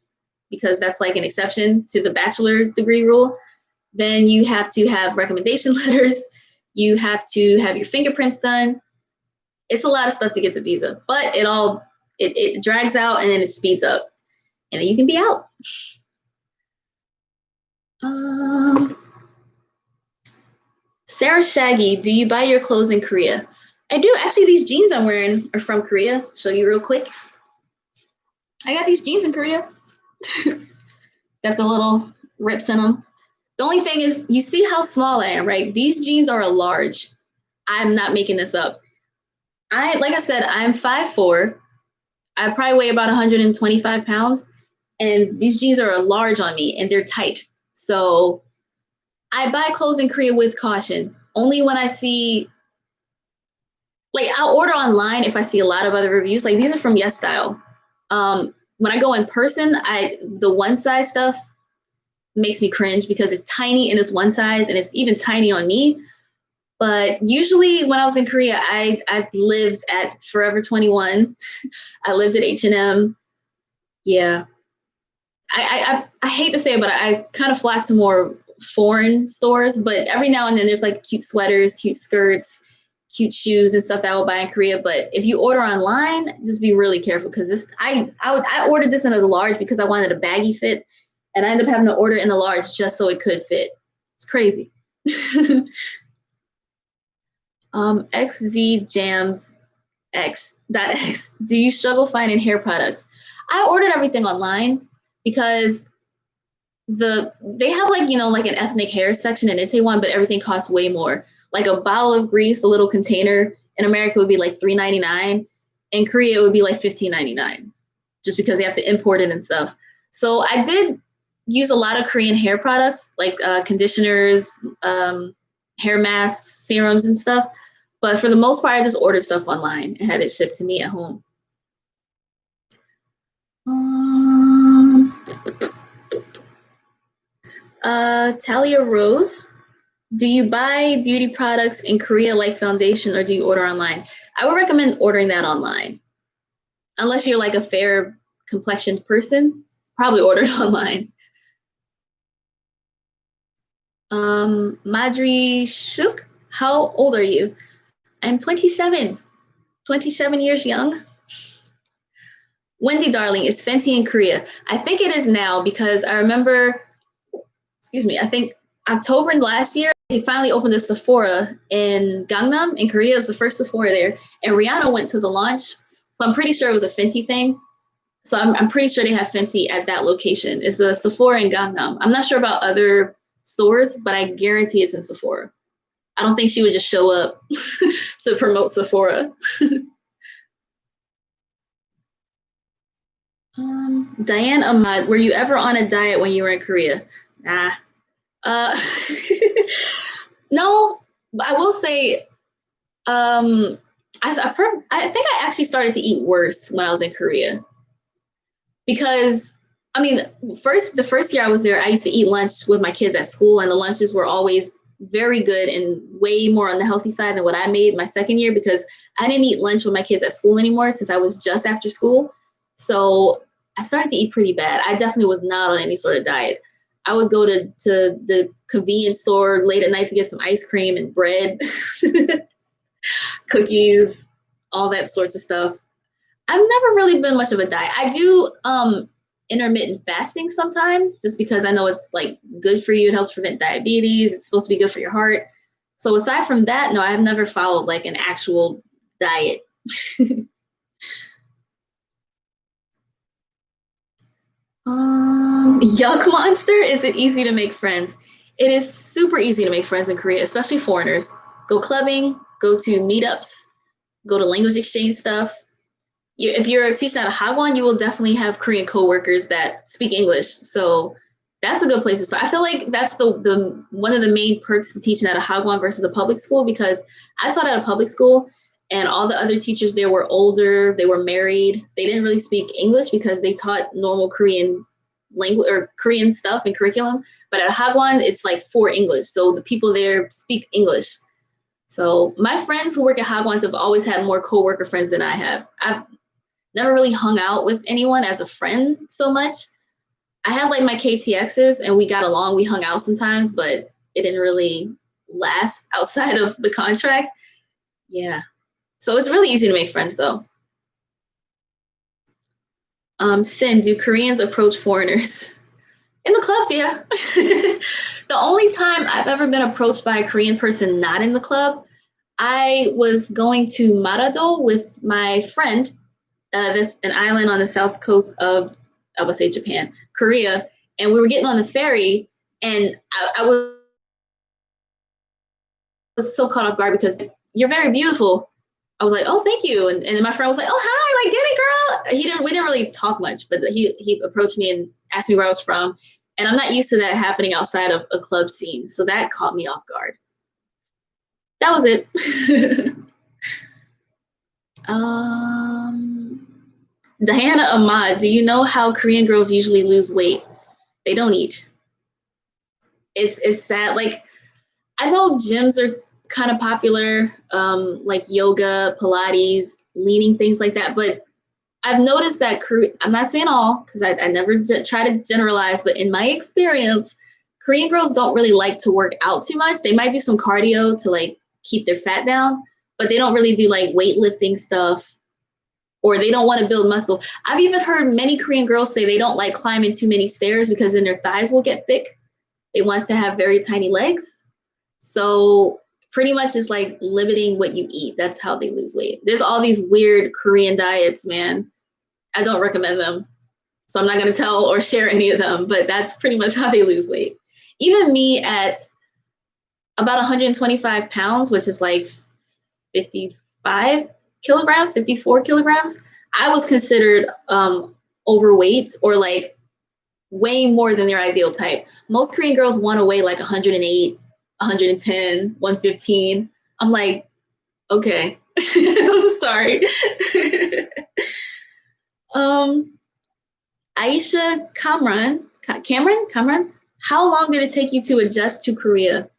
because that's like an exception to the bachelor's degree rule. Then you have to have recommendation letters. You have to have your fingerprints done. It's a lot of stuff to get the visa, but it drags out and then it speeds up, and then you can be out. Sarah Shaggy, do you buy your clothes in Korea? I do. Actually, these jeans I'm wearing are from Korea. Show you real quick. I got these jeans in Korea. Got the little rips in them. The only thing is, you see how small I am, right? These jeans are a large. I'm not making this up. Like I said, I'm 5'4". I probably weigh about 125 pounds, and these jeans are a large on me, and they're tight. So I buy clothes in Korea with caution. Only when I see, like, I'll order online if I see a lot of other reviews. Like, these are from Yes Style. When I go in person, the one size stuff makes me cringe because it's tiny and it's one size, and it's even tiny on me. But usually when I was in Korea, I've lived at Forever 21. I lived at H&M. Yeah. I hate to say it, but I kind of flock to more foreign stores. But every now and then there's like cute sweaters, cute skirts, cute shoes and stuff that I will buy in Korea. But if you order online, just be really careful, because I ordered this in a large because I wanted a baggy fit. And I ended up having to order in a large just so it could fit. It's crazy. XZ Jams X. Do you struggle finding hair products? I ordered everything online because they have like an ethnic hair section in Itaewon, but everything costs way more. Like a bottle of grease, a little container in America would be like $3.99. In Korea, it would be like $15.99, just because they have to import it and stuff. So I did use a lot of Korean hair products, like conditioners, hair masks, serums, and stuff. But for the most part, I just ordered stuff online and had it shipped to me at home. Talia Rose, do you buy beauty products in Korea like foundation, or do you order online? I would recommend ordering that online. Unless you're like a fair complexioned person, probably order it online. Madri Shuk, how old are you? I'm 27. 27 years young. Wendy Darling, is Fenty in Korea? I think it is now, because I remember, I think October last year, they finally opened a Sephora in Gangnam in Korea. It was the first Sephora there. And Rihanna went to the launch. So I'm pretty sure it was a Fenty thing. So I'm pretty sure they have Fenty at that location. It's the Sephora in Gangnam. I'm not sure about other stores, but I guarantee it's in Sephora. I don't think she would just show up to promote Sephora. Diane Ahmad, were you ever on a diet when you were in Korea? Nah. No, I will say, I think I actually started to eat worse when I was in Korea. Because, the first year I was there, I used to eat lunch with my kids at school, and the lunches were always very good and way more on the healthy side than what I made my second year, because I didn't eat lunch with my kids at school anymore since I was just after school. So I started to eat pretty bad. I definitely was not on any sort of diet. I would go to the convenience store late at night to get some ice cream and bread, cookies, all that sorts of stuff. I've never really been much of a diet. I do intermittent fasting sometimes, just because I know it's like good for you. It helps prevent diabetes. It's supposed to be good for your heart. So aside from that, no, I've never followed like an actual diet. Yuck monster. Is it easy to make friends? It is super easy to make friends in Korea, especially foreigners. Go clubbing, go to meetups, go to language exchange stuff. If you're teaching at a Hagwon, you will definitely have Korean coworkers that speak English. So that's a good place to start. I feel like that's the one of the main perks of teaching at a Hagwon versus a public school, because I taught at a public school and all the other teachers there were older, they were married, they didn't really speak English because they taught normal Korean language or Korean stuff and curriculum. But at a Hagwon, it's like for English. So the people there speak English. So my friends who work at Hagwons have always had more coworker friends than I have. I've never really hung out with anyone as a friend so much. I had like my KTXs and we got along. We hung out sometimes, but it didn't really last outside of the contract. Yeah. So it's really easy to make friends though. Sin, do Koreans approach foreigners? In the clubs, yeah. The only time I've ever been approached by a Korean person not in the club, I was going to Marado with my friend. This an island on the south coast of, I would say Japan, Korea, and we were getting on the ferry, and I was so caught off guard because you're very beautiful. I was like, oh, thank you, and then my friend was like, oh, hi, like, get it, girl. We didn't really talk much, but he approached me and asked me where I was from, and I'm not used to that happening outside of a club scene, so that caught me off guard. That was it. Diana Ahmad, do you know how Korean girls usually lose weight? They don't eat. It's sad. Like, I know gyms are kind of popular, like yoga, Pilates, leaning, things like that. But I've noticed that I'm not saying all, because I never try to generalize, but in my experience, Korean girls don't really like to work out too much. They might do some cardio to like keep their fat down, but they don't really do like weightlifting stuff, or they don't want to build muscle. I've even heard many Korean girls say they don't like climbing too many stairs because then their thighs will get thick. They want to have very tiny legs. So pretty much it's like limiting what you eat. That's how they lose weight. There's all these weird Korean diets, man. I don't recommend them. So I'm not going to tell or share any of them, but that's pretty much how they lose weight. Even me at about 125 pounds, which is like 55 kilograms, 54 kilograms, I was considered overweight, or like way more than their ideal type. Most Korean girls want to weigh like 108, 110, 115. I'm like, okay, I'm sorry. Aisha Cameron, how long did it take you to adjust to Korea?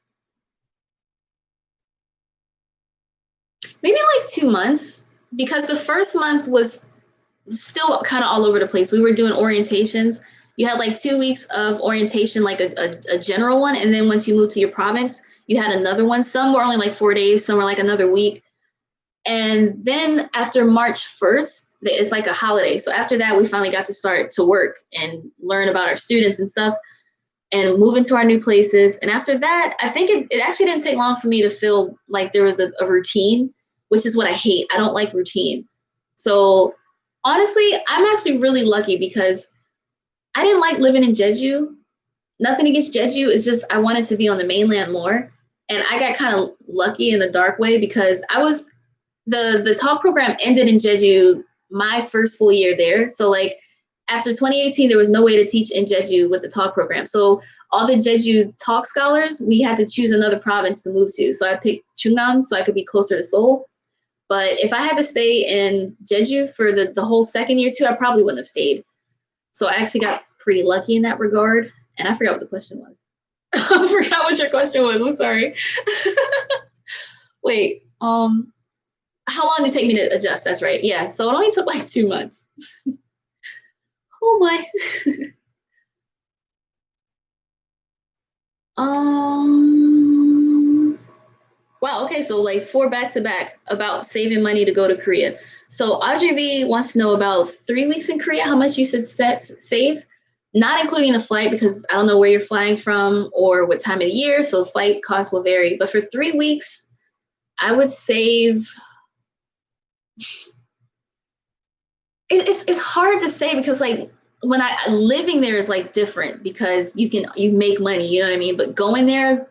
Maybe like 2 months, because the first month was still kind of all over the place. We were doing orientations. You had like 2 weeks of orientation, like a general one. And then once you moved to your province, you had another one. Some were only like 4 days, some were like another week. And then after March 1st, it's like a holiday. So after that, we finally got to start to work and learn about our students and stuff and move into our new places. And after that, I think it actually didn't take long for me to feel like there was a routine, which is what I hate. I don't like routine. So honestly, I'm actually really lucky because I didn't like living in Jeju. Nothing against Jeju. It's just I wanted to be on the mainland more. And I got kind of lucky in the dark way because the talk program ended in Jeju my first full year there. So like after 2018, there was no way to teach in Jeju with the talk program. So all the Jeju talk scholars, we had to choose another province to move to. So I picked Chungnam so I could be closer to Seoul. But if I had to stay in Jeju for the whole second year too, I probably wouldn't have stayed. So I actually got pretty lucky in that regard. And I forgot what the question was. I forgot what your question was. I'm sorry. Wait. How long did it take me to adjust? That's right. Yeah. So it only took like 2 months. Oh my. Um. Wow. Okay. So like 4 back to back about saving money to go to Korea. So Audrey V wants to know about 3 weeks in Korea. How much you should save, not including the flight because I don't know where you're flying from or what time of the year. So flight costs will vary. But for 3 weeks, I would save. It's hard to say because like when I living there is like different because you make money. You know what I mean? But going there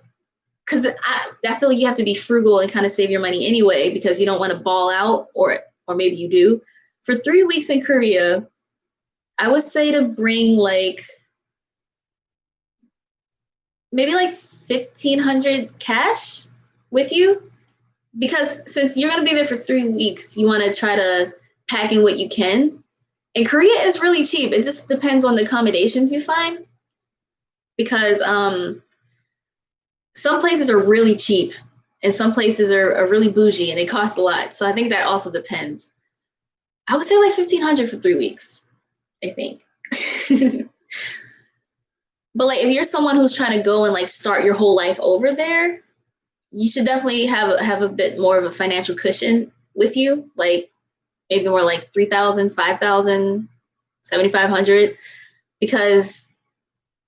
because I feel like you have to be frugal and kind of save your money anyway because you don't want to ball out or maybe you do. For 3 weeks in Korea, I would say to bring like maybe like 1,500 cash with you because since you're gonna be there for 3 weeks, you want to try to pack in what you can. And Korea is really cheap. It just depends on the accommodations you find because some places are really cheap and some places are really bougie and they cost a lot. So I think that also depends. I would say like 1,500 for 3 weeks, I think. But like if you're someone who's trying to go and like start your whole life over there, you should definitely have a bit more of a financial cushion with you, like maybe more like 3,000, 5,000, 7,500, because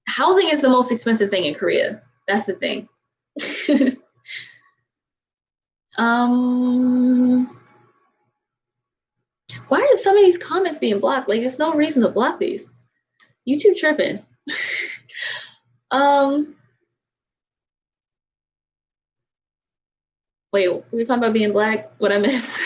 housing is the most expensive thing in Korea. That's the thing. um Why are some of these comments being blocked? Like, there's no reason to block these. YouTube tripping. um, Wait, we were talking about being black. What I miss?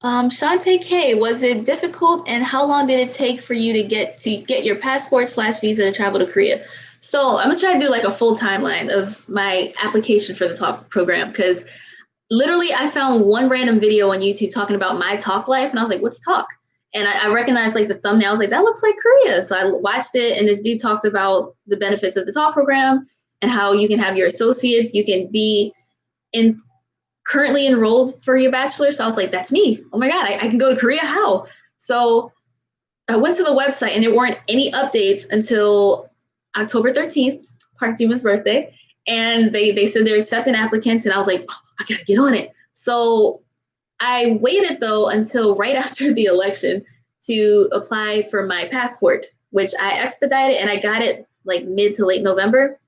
Shantae K, was it difficult, and how long did it take for you to get your passport/visa to travel to Korea? So I'm gonna try to do like a full timeline of my application for the talk program because literally I found one random video on YouTube talking about my talk life, and I was like, "What's talk?" And I recognized like the thumbnail. I was like, "That looks like Korea." So I watched it, and this dude talked about the benefits of the talk program and how you can have your associates, you can be in currently enrolled for your bachelor. So I was like, "That's me! Oh my god, I can go to Korea? How?" So I went to the website, and there weren't any updates until October 13th, Park Jimin's birthday, and they said they're accepting applicants, and I was like, oh, I gotta get on it. So I waited though until right after the election to apply for my passport, which I expedited and I got it like mid to late November.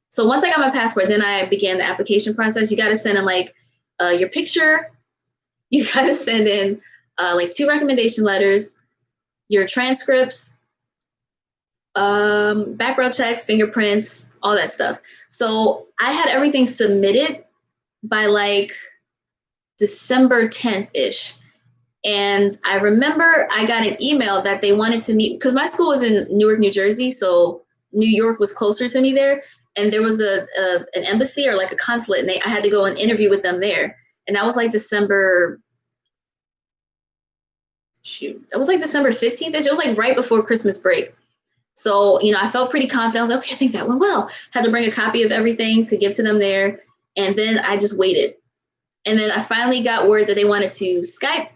So once I got my passport, then I began the application process. You got to send in like your picture. You got to send in like 2 recommendation letters, your transcripts, background check, fingerprints, all that stuff. So I had everything submitted by like December 10th ish. And I remember I got an email that they wanted to meet because my school was in Newark, New Jersey. So New York was closer to me there. And there was an embassy or like a consulate, and I had to go and interview with them there. And that was like December. Shoot, that was like December 15th. It was like right before Christmas break. So, I felt pretty confident. I was like, okay, I think that went well. Had to bring a copy of everything to give to them there. And then I just waited. And then I finally got word that they wanted to Skype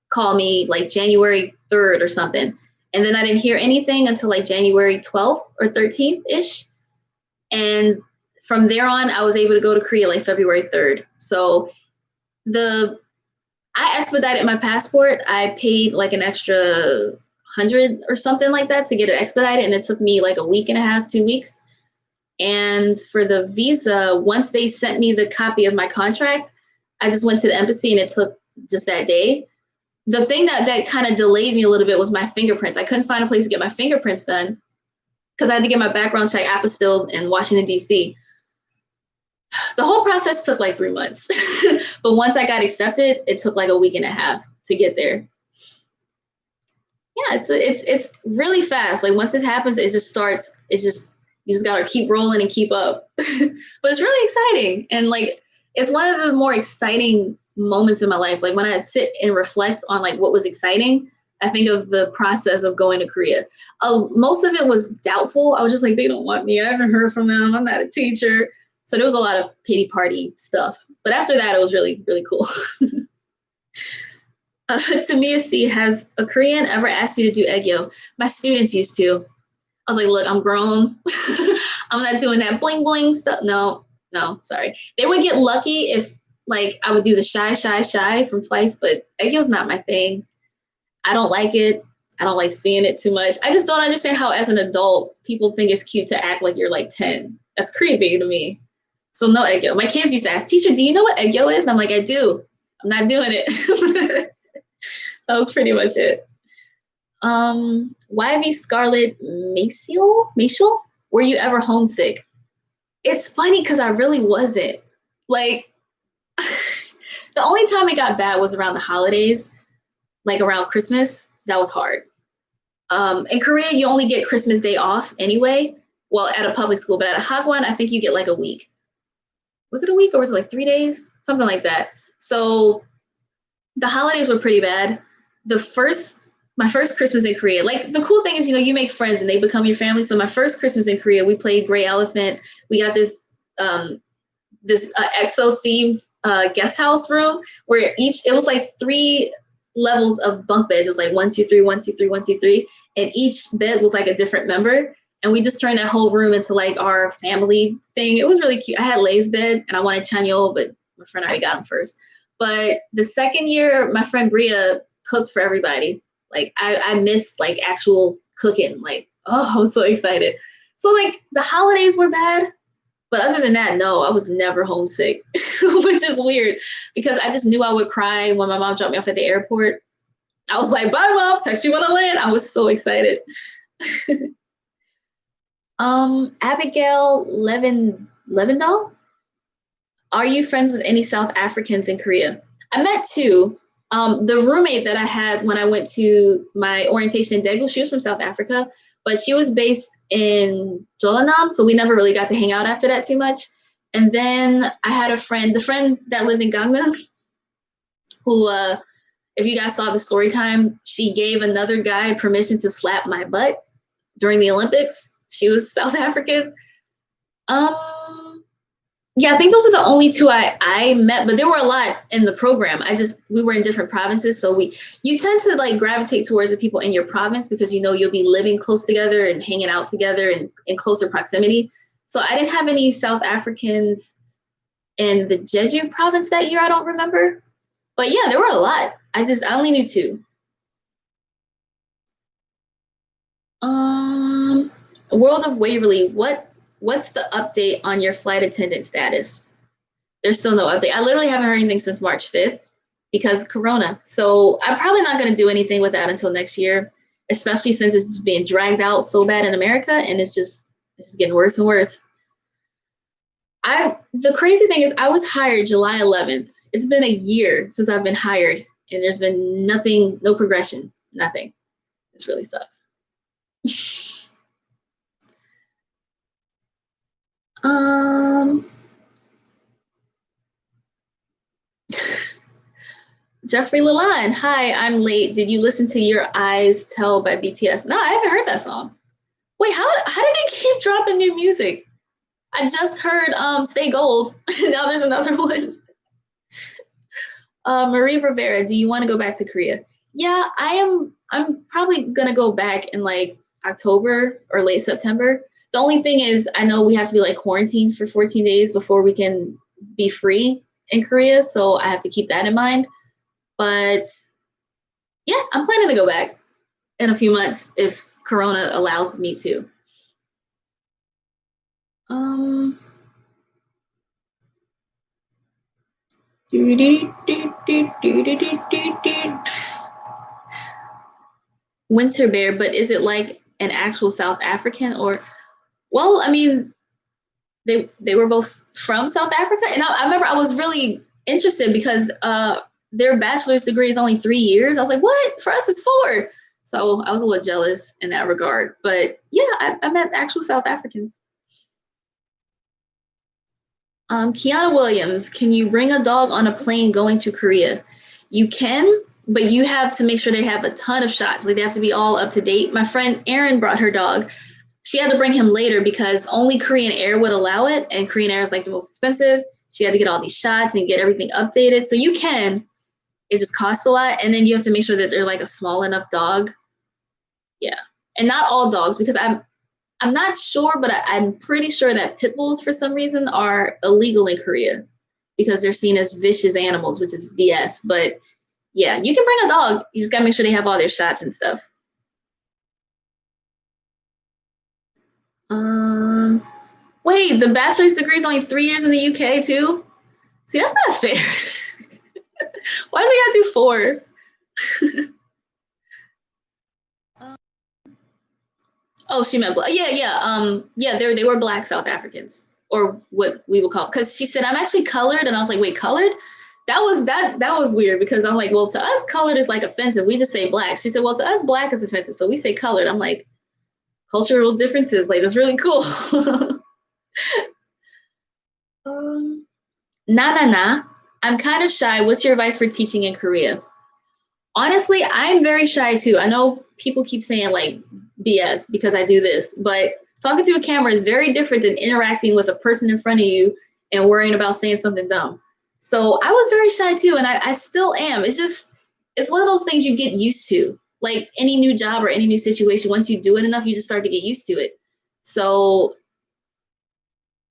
call me like January 3rd or something. And then I didn't hear anything until like January 12th or 13th ish. And from there on, I was able to go to Korea like February 3rd. So I expedited my passport. I paid like an extra 100 or something like that to get it expedited. And it took me like a week and a half, 2 weeks. And for the visa, once they sent me the copy of my contract, I just went to the embassy and it took just that day. The thing that kind of delayed me a little bit was my fingerprints. I couldn't find a place to get my fingerprints done because I had to get my background check apostilled in Washington, D.C. The whole process took like 3 months. But once I got accepted, it took like a week and a half to get there. Yeah, it's really fast. Like once it happens, it just starts. You just gotta keep rolling and keep up. But it's really exciting, and like it's one of the more exciting moments in my life. Like when I sit and reflect on like what was exciting, I think of the process of going to Korea. Most of it was doubtful. I was just like, they don't want me. I haven't heard from them. I'm not a teacher. So there was a lot of pity party stuff. But after that, it was really, really cool. Tamia C, has a Korean ever asked you to do egyo? My students used to. I was like, look, I'm grown. I'm not doing that bling bling stuff. No, sorry. They would get lucky if like I would do the shy from Twice, but egyo's not my thing. I don't like it. I don't like seeing it too much. I just don't understand how as an adult people think it's cute to act like you're like 10. That's creepy to me. So no egyo. My kids used to ask, teacher, do you know what egyo is? And I'm like, I do. I'm not doing it. That was pretty much it. YV Scarlet Maciel, were you ever homesick? It's funny because I really wasn't. Like, the only time it got bad was around the holidays, like around Christmas. That was hard. In Korea, you only get Christmas Day off anyway. Well, at a public school, but at a Hagwon, I think you get like a week. Was it a week or was it like 3 days? Something like that. So the holidays were pretty bad. My first Christmas in Korea, like the cool thing is, you make friends and they become your family. So my first Christmas in Korea, we played Gray Elephant. We got this EXO themed guest house room where it was like 3 levels of bunk beds. It was like 1, 2, 3, 1, 2, 3, 1, 2, 3. And each bed was like a different member. And we just turned that whole room into like our family thing. It was really cute. I had Lay's bed and I wanted Chanyeol, but my friend already got him first. But the second year, my friend Bria cooked for everybody. Like I missed like actual cooking. Like, oh, I was so excited. So like the holidays were bad. But other than that, no, I was never homesick, which is weird because I just knew I would cry when my mom dropped me off at the airport. I was like, bye, Mom, text you when I land. I was so excited. Abigail Levendal, are you friends with any South Africans in Korea? I met 2. The roommate that I had when I went to my orientation in Daegu, she was from South Africa, but she was based in Jeollanam, so we never really got to hang out after that too much. And then I had the friend that lived in Gangneung, who, if you guys saw the story time, she gave another guy permission to slap my butt during the Olympics. She was South African. Yeah, I think those are the only 2 I met, but there were a lot in the program. We were in different provinces. So you tend to like gravitate towards the people in your province because you'll be living close together and hanging out together and in closer proximity. So I didn't have any South Africans in the Jeju province that year. I don't remember. But yeah, there were a lot. I only knew 2. World of Waverly, what's the update on your flight attendant status? There's still no update. I literally haven't heard anything since March 5th because Corona. So I'm probably not going to do anything with that until next year, especially since it's being dragged out so bad in America and it's getting worse and worse. The crazy thing is I was hired July 11th. It's been a year since I've been hired and there's been nothing, no progression, nothing. This really sucks. Jeffrey Lalonde, hi, I'm late. Did you listen to Your Eyes Tell by BTS? No, I haven't heard that song. Wait, how did they keep dropping new music? I just heard Stay Gold. Now there's another one. Marie Rivera, do you want to go back to Korea? Yeah, I'm probably gonna go back in like October or late September. The only thing is I know we have to be like quarantined for 14 days before we can be free in Korea. So I have to keep that in mind. But yeah, I'm planning to go back in a few months if Corona allows me to. Winter Bear, but is it like an actual South African or? Well, I mean, they were both from South Africa, and I remember I was really interested because their bachelor's degree is only 3 years. I was like, what? For us, it's 4. So I was a little jealous in that regard. But yeah, I met actual South Africans. Kiana Williams, can you bring a dog on a plane going to Korea? You can, but you have to make sure they have a ton of shots. Like they have to be all up to date. My friend Erin brought her dog. She had to bring him later because only Korean Air would allow it, and Korean Air is like the most expensive. She had to get all these shots and get everything updated. So you can, it just costs a lot, and then you have to make sure that they're like a small enough dog. Yeah, and not all dogs, because I'm not sure, but I'm pretty sure that pit bulls for some reason are illegal in Korea because they're seen as vicious animals, which is BS. But yeah, you can bring a dog. You just gotta make sure they have all their shots and stuff. Um, Wait, the bachelor's degree is only 3 years in the UK too? See, that's not fair. Why do we have to do 4? Oh, she meant black. Yeah, yeah. Yeah, they were black South Africans, or what we would call. Because she said I'm actually colored, and I was like, wait, colored? That was weird because I'm like, well, to us, colored is like offensive. We just say black. She said, well, to us, black is offensive, so we say colored. I'm like, cultural differences, like that's really cool. um, na. I'm kind of shy. What's your advice for teaching in Korea? Honestly, I'm very shy too. I know people keep saying like BS because I do this, but talking to a camera is very different than interacting with a person in front of you and worrying about saying something dumb. So I was very shy too, and I still am. It's one of those things you get used to. Like any new job or any new situation, once you do it enough, you just start to get used to it. So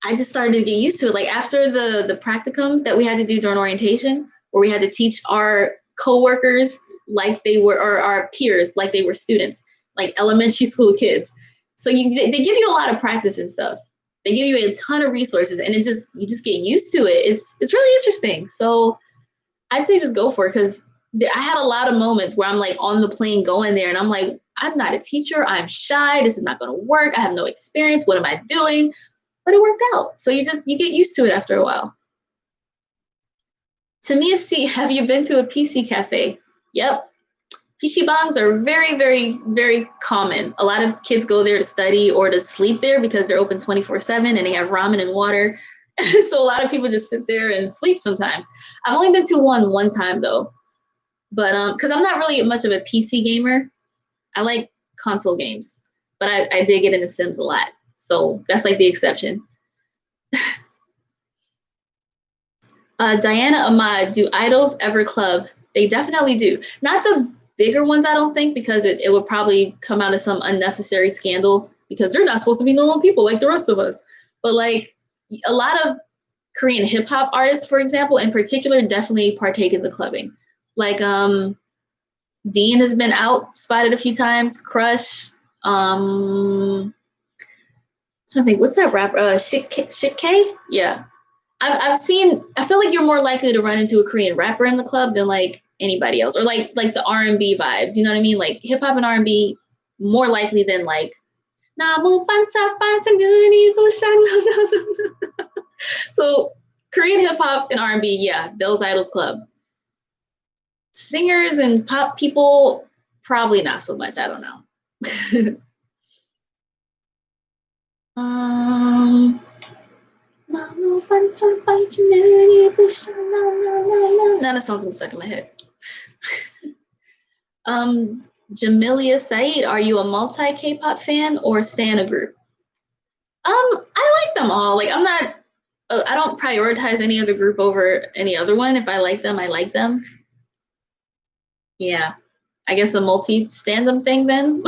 I just started to get used to it. Like after the practicums that we had to do during orientation, where we had to teach our coworkers like they were, or our peers like they were students, like elementary school kids. So they give you a lot of practice and stuff. They give you a ton of resources, and you just get used to it. It's really interesting. So I'd say just go for it, because I had a lot of moments where I'm like on the plane going there, and I'm like, I'm not a teacher. I'm shy. This is not going to work. I have no experience. What am I doing? But it worked out. So you get used to it after a while. To me, see, have you been to a PC cafe? Yep. PC bongs are very, very, very common. A lot of kids go there to study or to sleep there because they're open 24/7 and they have ramen and water. So a lot of people just sit there and sleep sometimes. I've only been to one time though, but because I'm not really much of a PC gamer. I like console games, but I did get into Sims a lot. So that's like the exception. Diana Ahmad, do idols ever club? They definitely do. Not the bigger ones, I don't think, because it would probably come out of some unnecessary scandal because they're not supposed to be normal people like the rest of us. But like a lot of Korean hip hop artists, for example, in particular, definitely partake in the clubbing. Like Dean has been out spotted a few times. Crush. I think what's that rapper? Shit K? Yeah, I've seen. I feel like you're more likely to run into a Korean rapper in the club than like anybody else, or like the R&B vibes. You know what I mean? Like hip hop and R&B more likely than like. So Korean hip hop and R&B, yeah, those idols club. Singers and pop people, probably not so much. I don't know. um, None of the songs I'm stuck in my head. Jamilia Saeed, are you a multi K-pop fan or stan a group? I like them all. Like I'm not. I don't prioritize any other group over any other one. If I like them, I like them. Yeah, I guess a multi stand-them thing then.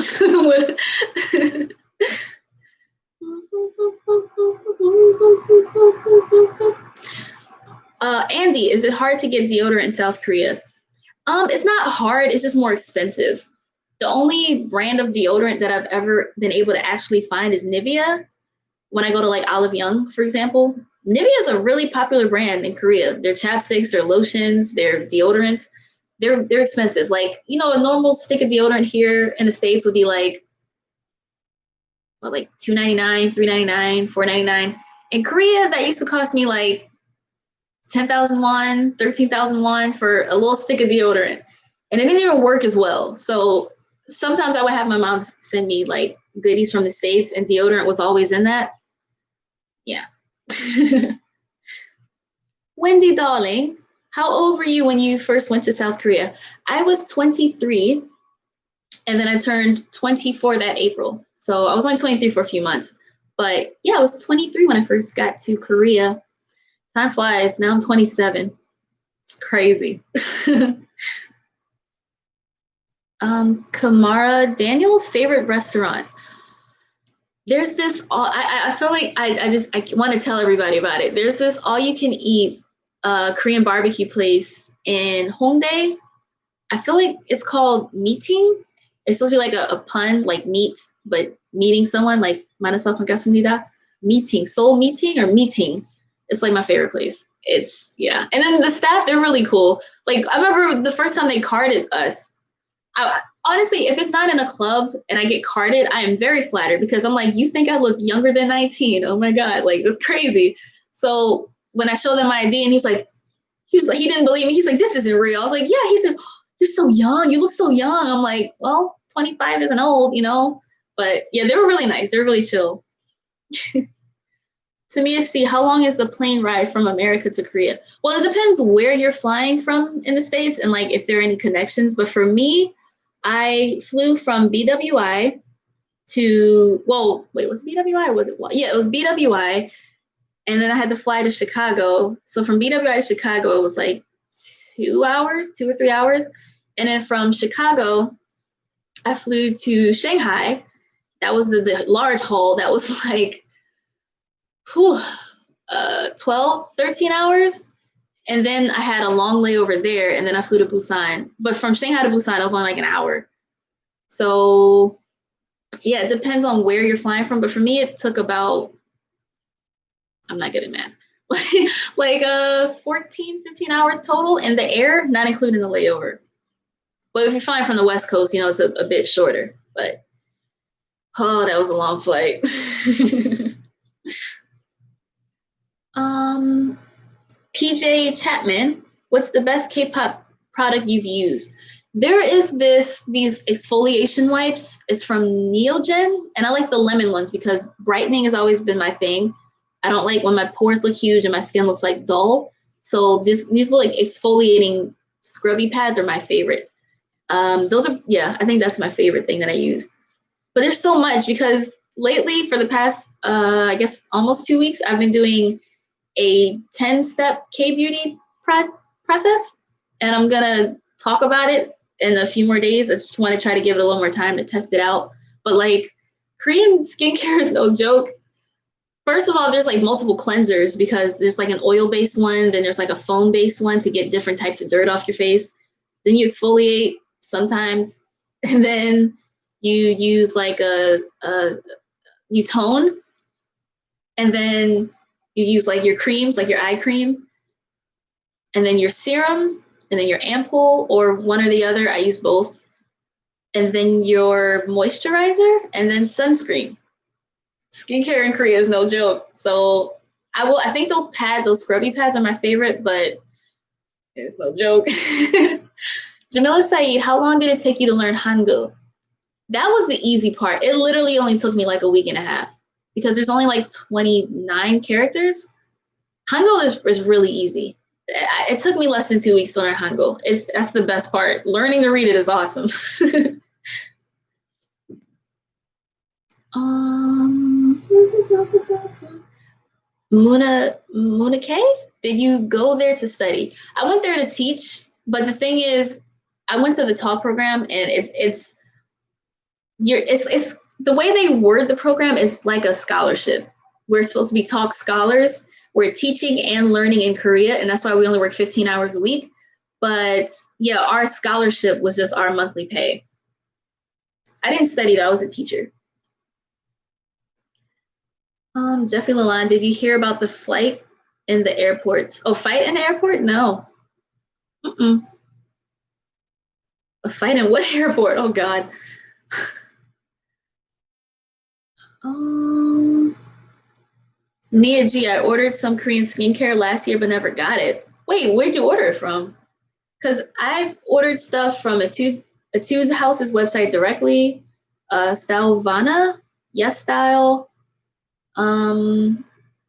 Andy, is it hard to get deodorant in South Korea? It's not hard. It's just more expensive. The only brand of deodorant that I've ever been able to actually find is Nivea. When I go to like Olive Young, for example, Nivea is a really popular brand in Korea. Their chapsticks, their lotions, their deodorants, they're expensive. Like, you know, a normal stick of deodorant here in the States would be like what, like $2.99, $3.99, $4.99. In Korea, that used to cost me like 10,000 won, 13,000 won for a little stick of deodorant. And it didn't even work as well. So sometimes I would have my mom send me like goodies from the States, and deodorant was always in that. Yeah. Wendy, darling, How old were you when you first went to South Korea? I was 23, and then I turned 24 that April. So I was only 23 for a few months. But yeah, I was 23 when I first got to Korea. Time flies. Now I'm 27. It's crazy. Kamara, Daniel's favorite restaurant. There's this, I feel like I want to tell everybody about it. There's this all you can eat Korean barbecue place in Hongdae. I feel like it's called meeting. It's supposed to be like a pun, like meet, but meeting someone, like 만나서 반갑습니다. Meeting, soul meeting or meeting. It's like my favorite place. It's, yeah. And then the staff, they're really cool. Like, I remember the first time they carded us. Honestly, if it's not in a club and I get carded, I am very flattered because I'm like, you think I look younger than 19? Oh my God, like, that's crazy. So when I showed them my ID and he he didn't believe me. He's like, this isn't real. I was like, yeah. He said, you're so young. You look so young. I'm like, well, 25 isn't old, you know? But yeah, they were really nice. They were really chill. To me, to see how long is the plane ride from America to Korea? Well, it depends where you're flying from in the States and like if there are any connections. But for me, I flew from BWI to, well, wait, was it BWI or was it what? Yeah, it was BWI. And then I had to fly to Chicago. So from BWI to Chicago, it was like 2 hours, 2 or 3 hours. And then from Chicago, I flew to Shanghai. That was the large haul. That was like, 12, 13 hours. And then I had a long layover there. And then I flew to Busan. But from Shanghai to Busan, it was only like an hour. So yeah, it depends on where you're flying from. But for me, it took about, I'm not good at math, like 14, 15 hours total in the air, not including the layover. But if you're flying from the West Coast, you know, it's a bit shorter. But, oh, that was a long flight. PJ Chapman, what's the best K-pop product you've used? There is these exfoliation wipes. It's from Neogen, and I like the lemon ones because brightening has always been my thing. I don't like when my pores look huge and my skin looks like dull. So these little like exfoliating scrubby pads are my favorite. Those are, yeah, I think that's my favorite thing that I use. But there's so much because lately for the past, I guess almost 2 weeks, I've been doing a 10-step K-beauty process, and I'm gonna talk about it in a few more days. I just want to try to give it a little more time to test it out. But like Korean skincare is no joke. First of all, there's like multiple cleansers because there's like an oil-based one, then there's like a foam-based one to get different types of dirt off your face. Then you exfoliate sometimes, and then you use like you tone, and then you use like your creams, like your eye cream, and then your serum, and then your ampoule, or one or the other. I use both. And then your moisturizer, and then sunscreen. Skincare in Korea is no joke. So I think those scrubby pads are my favorite, but it's no joke. Jamila Saeed, how long did it take you to learn Hangul? That was the easy part. It literally only took me like a week and a half because there's only like 29 characters. Hangul is really easy. It took me less than 2 weeks to learn Hangul. That's the best part. Learning to read it is awesome. Muna K, did you go there to study? I went there to teach, but the thing is, I went to the talk program, and it's the way they word the program is like a scholarship. We're supposed to be talk scholars. We're teaching and learning in Korea, and that's why we only work 15 hours a week. But yeah, our scholarship was just our monthly pay. I didn't study though, I was a teacher. Jeffrey Lalonde, did you hear about the flight in the airports? Oh, fight in the airport? No. Mm-mm. A fight in what airport? Oh God. Mia G, I ordered some Korean skincare last year but never got it. Wait, where'd you order it from? Because I've ordered stuff from a Two Houses website directly. Stylevana, Yes Style.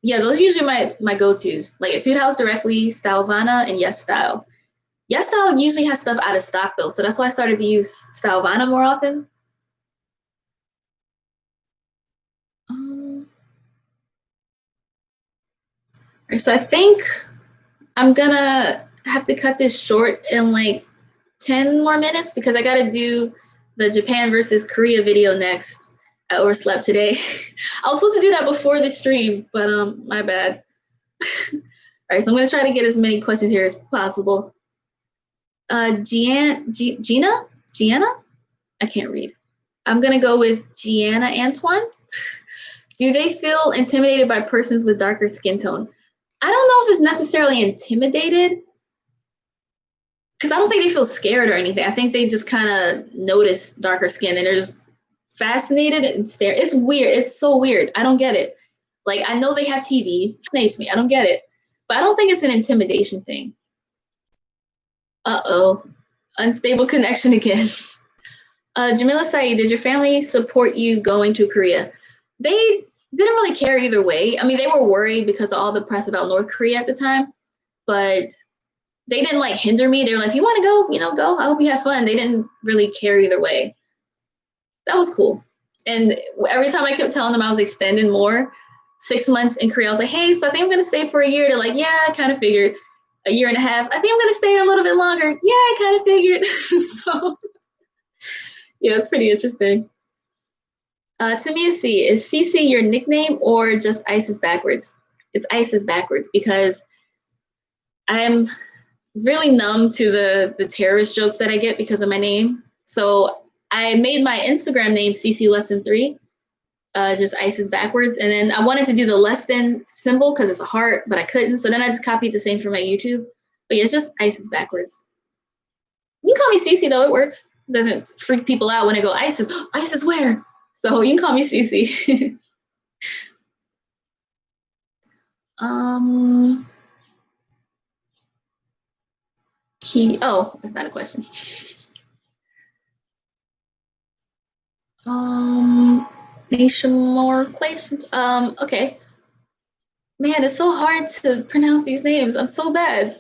Yeah, those are usually my go-tos. Like Etude House directly, Stylevana, and Yes Style. Yes Style usually has stuff out of stock though, so that's why I started to use Stylevana more often. Um, so I think I'm gonna have to cut this short in like 10 more minutes because I gotta do the Japan versus Korea video next. I overslept today. I was supposed to do that before the stream, but my bad. All right, so I'm gonna try to get as many questions here as possible. Gianna? I can't read. I'm gonna go with Gianna Antoine. Do they feel intimidated by persons with darker skin tone? I don't know if it's necessarily intimidated because I don't think they feel scared or anything. I think they just kind of notice darker skin and they're just fascinated and stare. It's weird. It's so weird. I don't get it. Like I know they have TV. It fascinates me. I don't get it, but I don't think it's an intimidation thing. Uh-oh, unstable connection again. Jamila Saeed, did your family support you going to Korea? They didn't really care either way. I mean, they were worried because of all the press about North Korea at the time, but they didn't like hinder me. They were like, if you want to go, go. I hope you have fun. They didn't really care either way. That was cool. And every time I kept telling them I was extending more, 6 months in Korea, I was like, hey, so I think I'm going to stay for a year. They're like, yeah, I kind of figured. A year and a half. I think I'm going to stay a little bit longer. Yeah, I kind of figured. So, yeah, it's pretty interesting. Tamia C, is CC your nickname or just ISIS backwards? It's ISIS backwards because I'm really numb to the terrorist jokes that I get because of my name. So I made my Instagram name CC Lesson 3, just ISIS backwards. And then I wanted to do the less than symbol because it's a heart, but I couldn't. So then I just copied the same for my YouTube. But yeah, it's just ISIS backwards. You can call me CC though, it works. It doesn't freak people out when I go ISIS. ISIS where? So you can call me CC. It's not a question. Nation more questions. Okay. Man, it's so hard to pronounce these names. I'm so bad.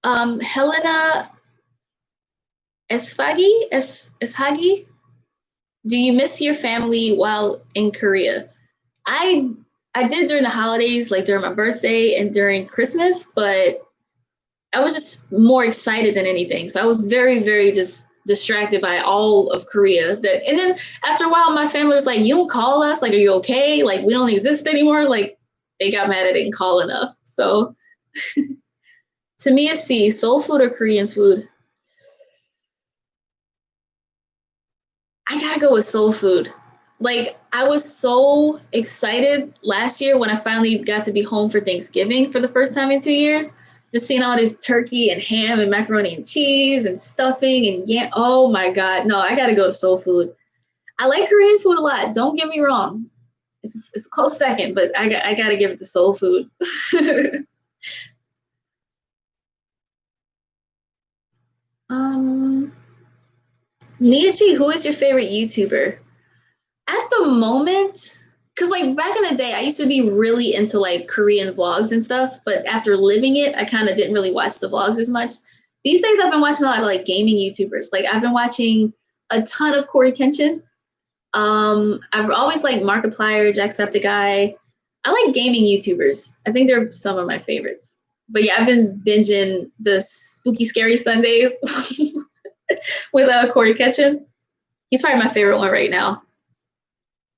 Helena Eshagi. Do you miss your family while in Korea? I did during the holidays, like during my birthday and during Christmas, but I was just more excited than anything. So I was very, very just distracted by all of Korea. And then after a while, my family was like, "You don't call us. Like, are you okay? Like, we don't exist anymore." Like, they got mad I didn't call enough. So, to me, it's C, soul food or Korean food. I gotta go with soul food. Like, I was so excited last year when I finally got to be home for Thanksgiving for the first time in 2 years. Just seeing all this turkey and ham and macaroni and cheese and stuffing and yeah. Oh my God. No, I gotta go to soul food. I like Korean food a lot. Don't get me wrong. It's a close second, but I gotta give it to soul food. um, Nia G, who is your favorite YouTuber? At the moment, because like back in the day, I used to be really into like Korean vlogs and stuff, but after living it, I kind of didn't really watch the vlogs as much. These days, I've been watching a lot of like gaming YouTubers. Like I've been watching a ton of Corey Kenshin. I've always liked Markiplier, Jacksepticeye. I like gaming YouTubers. I think they're some of my favorites. But yeah, I've been binging the Spooky Scary Sundays with Corey Ketchin. He's probably my favorite one right now.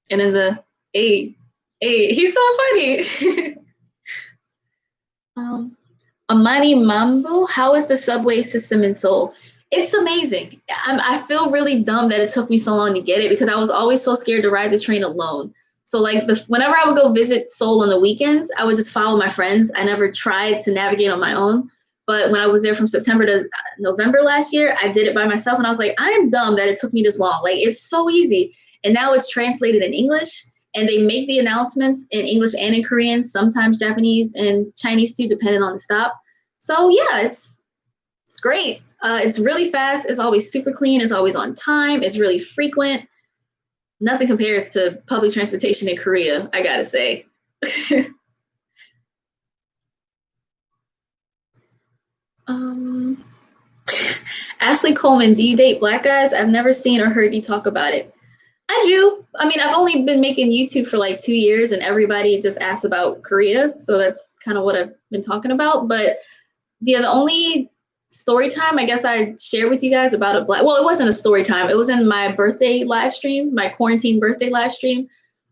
And then the A, he's so funny. Amani Mambo, how is the subway system in Seoul? It's amazing. I feel really dumb that it took me so long to get it because I was always so scared to ride the train alone. So like whenever I would go visit Seoul on the weekends, I would just follow my friends. I never tried to navigate on my own. But when I was there from September to November last year, I did it by myself. And I was like, I am dumb that it took me this long. Like, it's so easy. And now it's translated in English. And they make the announcements in English and in Korean, sometimes Japanese and Chinese too, depending on the stop. So yeah, it's great. It's really fast. It's always super clean. It's always on time. It's really frequent. Nothing compares to public transportation in Korea, I gotta say. Um, Ashley Coleman, do you date black guys? I've never seen or heard you talk about it. I do. I mean, I've only been making YouTube for like 2 years, and everybody just asks about Korea, so that's kind of what I've been talking about. But yeah, the only story time I guess I shared with you guys about a black. Well, it wasn't a story time. It was in my birthday live stream, my quarantine birthday live stream.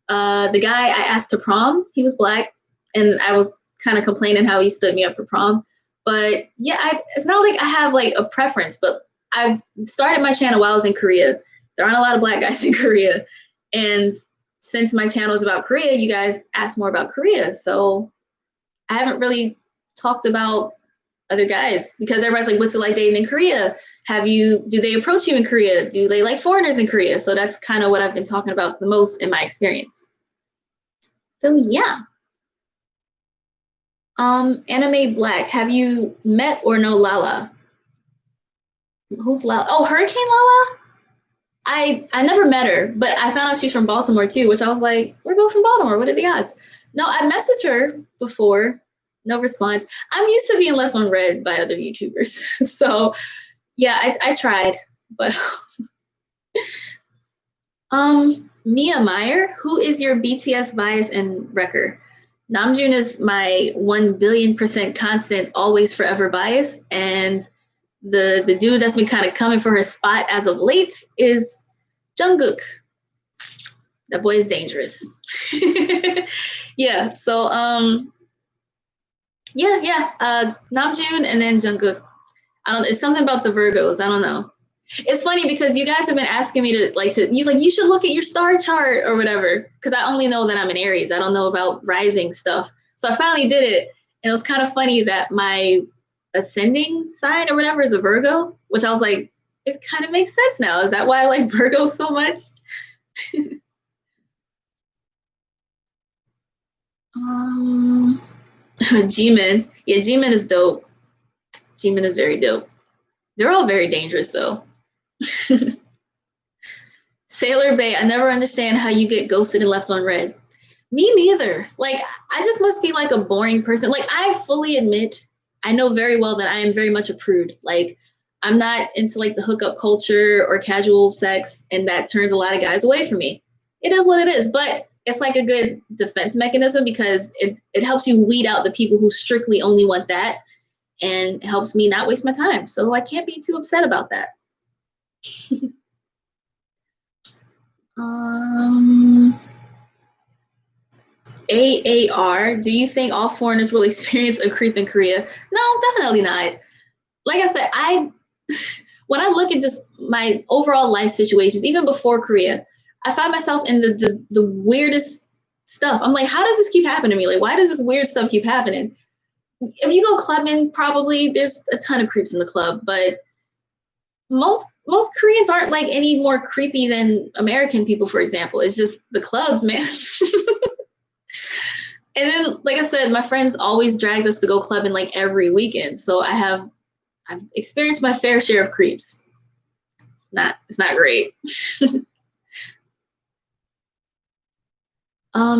The guy I asked to prom, he was black, and I was kind of complaining how he stood me up for prom. But yeah, it's not like I have like a preference, but I started my channel while I was in Korea. There aren't a lot of black guys in Korea, and since my channel is about Korea, you guys asked more about Korea, so I haven't really talked about other guys because everybody's like, what's it like dating in Korea? Do they approach you in Korea? Do they like foreigners in Korea? So that's kind of what I've been talking about the most in my experience. So yeah. Anime Black, have you met or know Lala? Who's Lala? Oh, Hurricane Lala? I never met her, but I found out she's from Baltimore too, which I was like, we're both from Baltimore. What are the odds? No, I messaged her before. No response. I'm used to being left on red by other YouTubers. So yeah, I tried, but Mia Meyer, who is your BTS bias and wrecker? Namjoon is my 1 billion% constant, always forever bias, and the dude that's been kind of coming for his spot as of late is Jungkook. That boy is dangerous. Yeah. So Namjoon and then Jungkook. I don't. It's something about the Virgos. I don't know. It's funny because you guys have been asking me you should look at your star chart or whatever, because I only know that I'm an Aries. I don't know about rising stuff. So I finally did it, and it was kind of funny that my ascending sign or whatever is a Virgo, which I was like, it kind of makes sense now. Is that why I like Virgo so much? um, Jimin. Yeah, Jimin is dope. Jimin is very dope. They're all very dangerous though. Sailor Bay, I never understand how you get ghosted and left on red. Me neither. Like, I just must be like a boring person. Like, I fully admit, I know very well that I am very much a prude. Like, I'm not into like the hookup culture or casual sex, and that turns a lot of guys away from me. It is what it is, but it's like a good defense mechanism because it helps you weed out the people who strictly only want that, and helps me not waste my time. So I can't be too upset about that. um, AAR, do you think all foreigners will experience a creep in Korea? No, definitely not. Like I said, when I look at just my overall life situations, even before Korea, I find myself in the weirdest stuff. I'm like, how does this keep happening to me? Like, why does this weird stuff keep happening? If you go clubbing, probably there's a ton of creeps in the club, but most Koreans aren't like any more creepy than American people, for example. It's just the clubs, man. And then, like I said, my friends always dragged us to go clubbing like every weekend. So I've experienced my fair share of creeps. It's not great.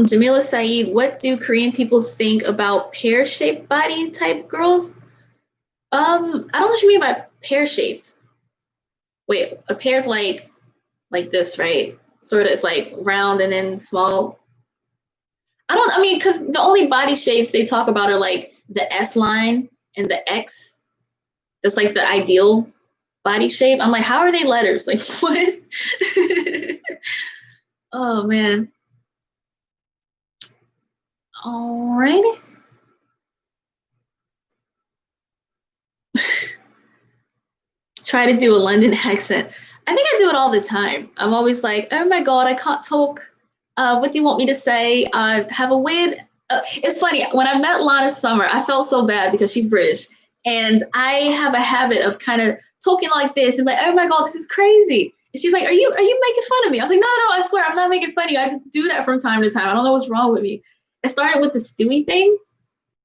Jamila Saeed, what do Korean people think about pear-shaped body type girls? I don't know what you mean by pear-shaped. Wait, a pear's like this, right? Sort of, it's like round and then small. I mean, because the only body shapes they talk about are like the S line and the X. That's like the ideal body shape. I'm like, how are they letters? Like, what? Oh, man. All right. Try to do a London accent. I think I do it all the time. I'm always like, oh my God, I can't talk. What do you want me to say? Have a weird. It's funny. When I met Lana Summer, I felt so bad because she's British. And I have a habit of kind of talking like this and like, oh my God, this is crazy. And she's like, are you making fun of me? I was like, no, I swear, I'm not making fun of you. I just do that from time to time. I don't know what's wrong with me. I started with the Stewie thing.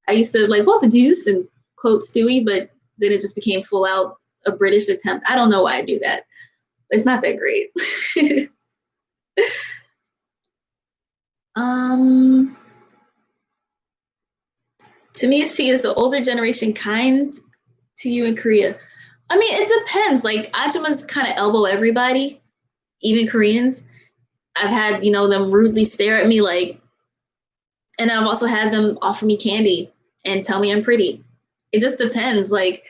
I used to like, well, the deuce and quote Stewie, but then it just became full out a British attempt. I don't know why I do that. It's not that great. um, to me, C is the older generation kind to you in Korea? I mean, it depends. Like Ajumas kind of elbow everybody, even Koreans. I've had, them rudely stare at me like, and I've also had them offer me candy and tell me I'm pretty. It just depends. Like,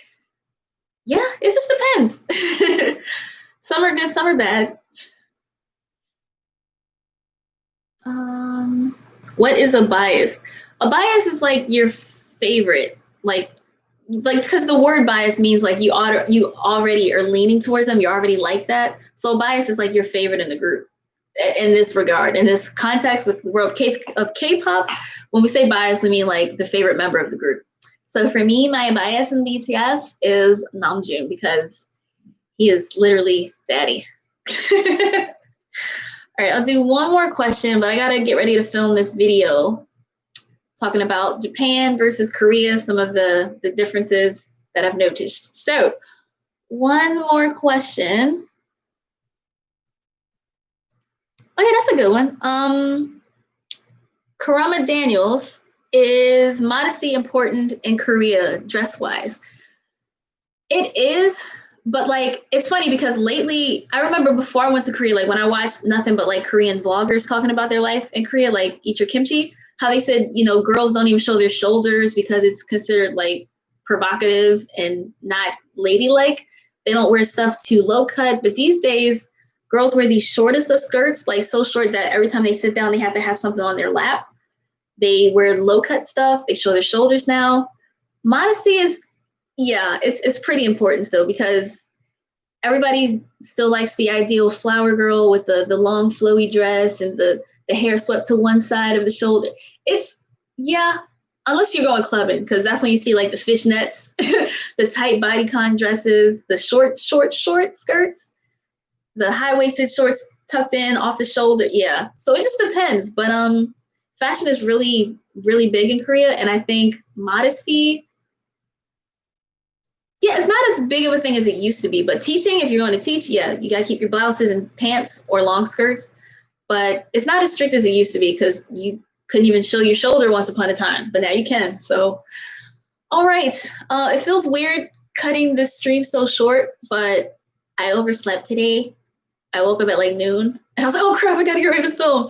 yeah, it just depends. Some are good, some are bad. Um, what is a bias? A bias is like your favorite, like because the word bias means like you already are leaning towards them. You already like that. So bias is like your favorite in the group. In this regard, in this context with the world of K-pop, when we say bias, we mean like the favorite member of the group. So for me, my bias in BTS is Namjoon because he is literally daddy. All right, I'll do one more question, but I gotta get ready to film this video talking about Japan versus Korea, some of the differences that I've noticed. So one more question. Okay, that's a good one. Karama Daniels, is modesty important in Korea dress wise? It is, but like it's funny because lately I remember before I went to Korea, like when I watched nothing but like Korean vloggers talking about their life in Korea, like Eat Your Kimchi, how they said, girls don't even show their shoulders because it's considered like provocative and not ladylike. They don't wear stuff too low cut, but these days girls wear the shortest of skirts, like so short that every time they sit down, they have to have something on their lap. They wear low cut stuff. They show their shoulders now. Modesty is, yeah, it's pretty important still because everybody still likes the ideal flower girl with the long flowy dress and the hair swept to one side of the shoulder. It's, yeah, unless you're going clubbing because that's when you see like the fishnets, the tight bodycon dresses, the short skirts, the high-waisted shorts tucked in off the shoulder. Yeah, so it just depends. But fashion is really, really big in Korea. And I think modesty, yeah, it's not as big of a thing as it used to be. But teaching, if you're going to teach, yeah, you got to keep your blouses and pants or long skirts. But it's not as strict as it used to be because you couldn't even show your shoulder once upon a time. But now you can. So, all right. It feels weird cutting this stream so short, but I overslept today. I woke up at like noon and I was like, oh crap, I got to get ready to film.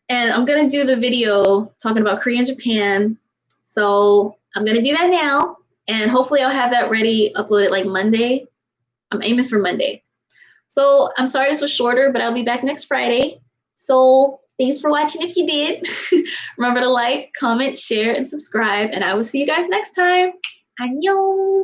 And I'm going to do the video talking about Korea and Japan. So I'm going to do that now. And hopefully I'll have that ready, uploaded like Monday. I'm aiming for Monday. So I'm sorry this was shorter, but I'll be back next Friday. So thanks for watching if you did. Remember to like, comment, share, and subscribe. And I will see you guys next time. Annyeong.